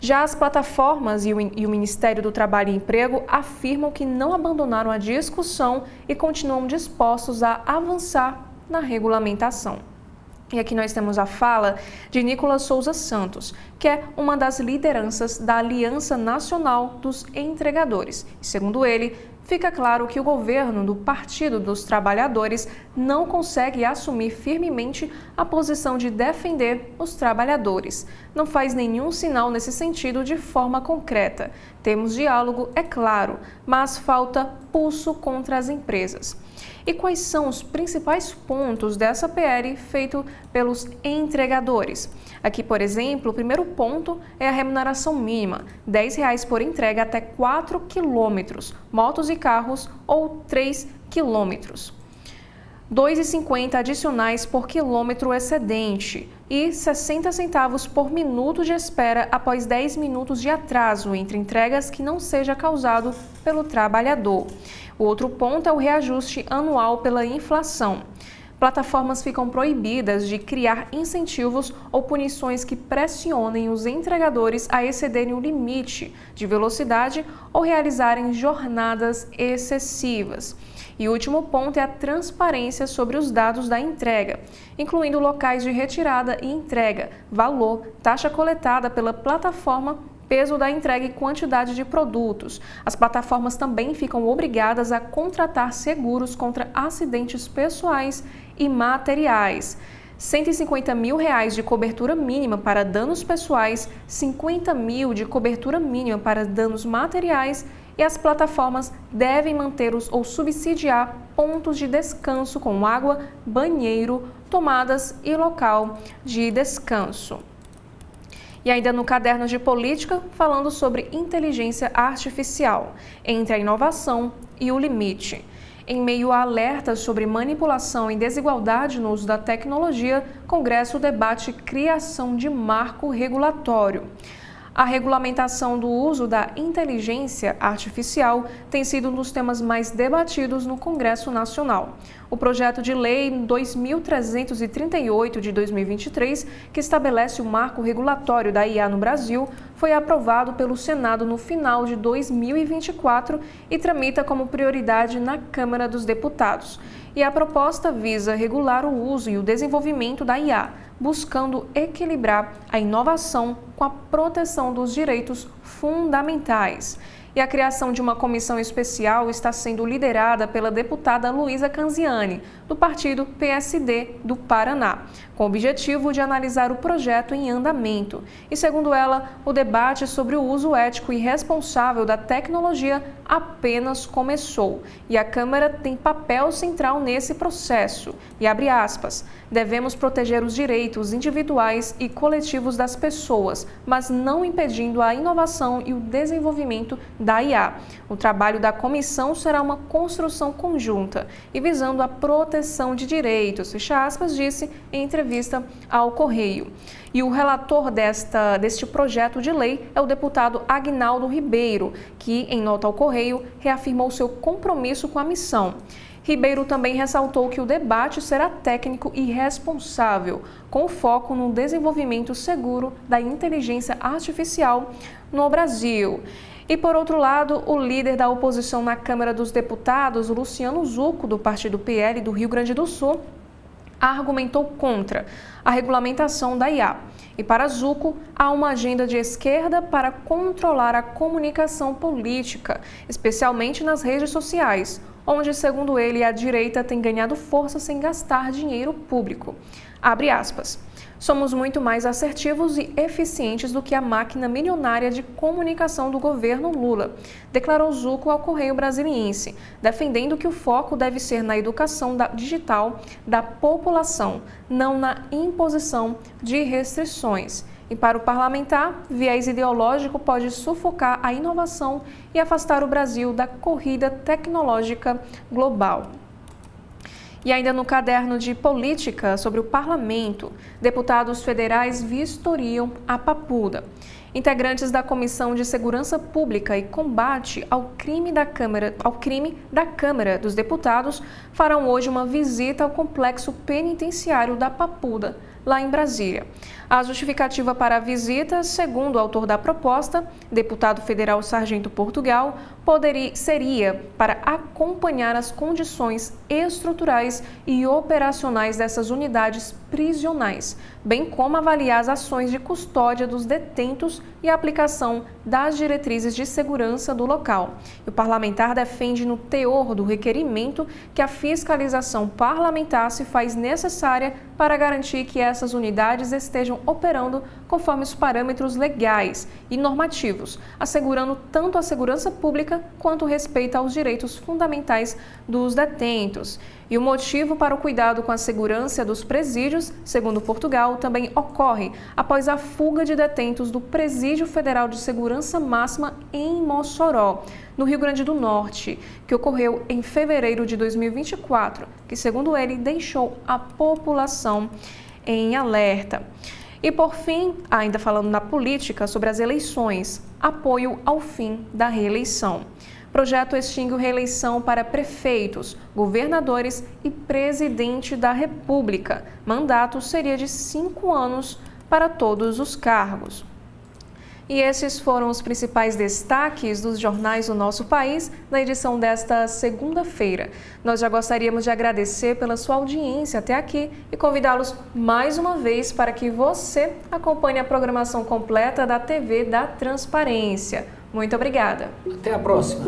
Já as plataformas e o Ministério do Trabalho e Emprego afirmam que não abandonaram a discussão e continuam dispostos a avançar na regulamentação. E aqui nós temos a fala de Nicolas Souza Santos, que é uma das lideranças da Aliança Nacional dos Entregadores. E, segundo ele, fica claro que o governo do Partido dos Trabalhadores não consegue assumir firmemente a posição de defender os trabalhadores. Não faz nenhum sinal nesse sentido de forma concreta. Temos diálogo, é claro, mas falta pulso contra as empresas. E quais são os principais pontos dessa PL feito pelos entregadores? Aqui, por exemplo, o primeiro ponto é a remuneração mínima, R$ 10 por entrega até 4 quilômetros, motos e carros, ou 3 quilômetros. R$ 2,50 adicionais por quilômetro excedente e 60 centavos por minuto de espera após 10 minutos de atraso entre entregas que não seja causado pelo trabalhador. O outro ponto é o reajuste anual pela inflação. Plataformas ficam proibidas de criar incentivos ou punições que pressionem os entregadores a excederem o limite de velocidade ou realizarem jornadas excessivas. E o último ponto é a transparência sobre os dados da entrega, incluindo locais de retirada e entrega, valor, taxa coletada pela plataforma, peso da entrega e quantidade de produtos. As plataformas também ficam obrigadas a contratar seguros contra acidentes pessoais e materiais. R$ 150 mil de cobertura mínima para danos pessoais, 50 mil de cobertura mínima para danos materiais, e as plataformas devem manter ou subsidiar pontos de descanso com água, banheiro, tomadas e local de descanso. E ainda no caderno de política, falando sobre inteligência artificial, entre a inovação e o limite. Em meio a alertas sobre manipulação e desigualdade no uso da tecnologia, Congresso debate criação de marco regulatório. A regulamentação do uso da inteligência artificial tem sido um dos temas mais debatidos no Congresso Nacional. O projeto de lei 2338 de 2023, que estabelece o marco regulatório da IA no Brasil, foi aprovado pelo Senado no final de 2024 e tramita como prioridade na Câmara dos Deputados. E a proposta visa regular o uso e o desenvolvimento da IA, buscando equilibrar a inovação com a proteção dos direitos fundamentais. E a criação de uma comissão especial está sendo liderada pela deputada Luísa Canziani, do partido PSD do Paraná, com o objetivo de analisar o projeto em andamento. E, segundo ela, o debate sobre o uso ético e responsável da tecnologia apenas começou e a Câmara tem papel central nesse processo. E abre aspas, devemos proteger os direitos individuais e coletivos das pessoas, mas não impedindo a inovação e o desenvolvimento da IA. O trabalho da comissão será uma construção conjunta e visando a proteção de direitos, fecha aspas, disse em entrevista ao Correio. E o relator deste projeto de lei é o deputado Aguinaldo Ribeiro, que, em nota ao Correio, reafirmou seu compromisso com a missão. Ribeiro também ressaltou que o debate será técnico e responsável, com foco no desenvolvimento seguro da inteligência artificial no Brasil. E, por outro lado, o líder da oposição na Câmara dos Deputados, Luciano Zucco, do Partido PL do Rio Grande do Sul, argumentou contra a regulamentação da IA. E para Zucco, há uma agenda de esquerda para controlar a comunicação política, especialmente nas redes sociais, onde, segundo ele, a direita tem ganhado força sem gastar dinheiro público. Abre aspas. Somos muito mais assertivos e eficientes do que a máquina milionária de comunicação do governo Lula, declarou Zucco ao Correio Brasiliense, defendendo que o foco deve ser na educação digital da população, não na imposição de restrições. E para o parlamentar, viés ideológico pode sufocar a inovação e afastar o Brasil da corrida tecnológica global. E ainda no caderno de política sobre o parlamento, deputados federais vistoriam a Papuda. Integrantes da Comissão de Segurança Pública e Combate ao crime da Câmara dos Deputados farão hoje uma visita ao complexo penitenciário da Papuda, lá em Brasília. A justificativa para a visita, segundo o autor da proposta, deputado federal Sargento Portugal, seria para acompanhar as condições estruturais e operacionais dessas unidades prisionais, bem como avaliar as ações de custódia dos detentos e a aplicação das diretrizes de segurança do local. O parlamentar defende no teor do requerimento que a fiscalização parlamentar se faz necessária para garantir que essas unidades estejam operando conforme os parâmetros legais e normativos, assegurando tanto a segurança pública quanto o respeito aos direitos fundamentais dos detentos. E o motivo para o cuidado com a segurança dos presídios, segundo Portugal, também ocorre após a fuga de detentos do Presídio Federal de Segurança Máxima em Mossoró, no Rio Grande do Norte, que ocorreu em fevereiro de 2024, que, segundo ele, deixou a população em alerta. E, por fim, ainda falando na política sobre as eleições, apoio ao fim da reeleição. Projeto extingue reeleição para prefeitos, governadores e presidente da República. Mandato seria de 5 anos para todos os cargos. E esses foram os principais destaques dos jornais do nosso país na edição desta segunda-feira. Nós já gostaríamos de agradecer pela sua audiência até aqui e convidá-los mais uma vez para que você acompanhe a programação completa da TV da Transparência. Muito obrigada. Até a próxima.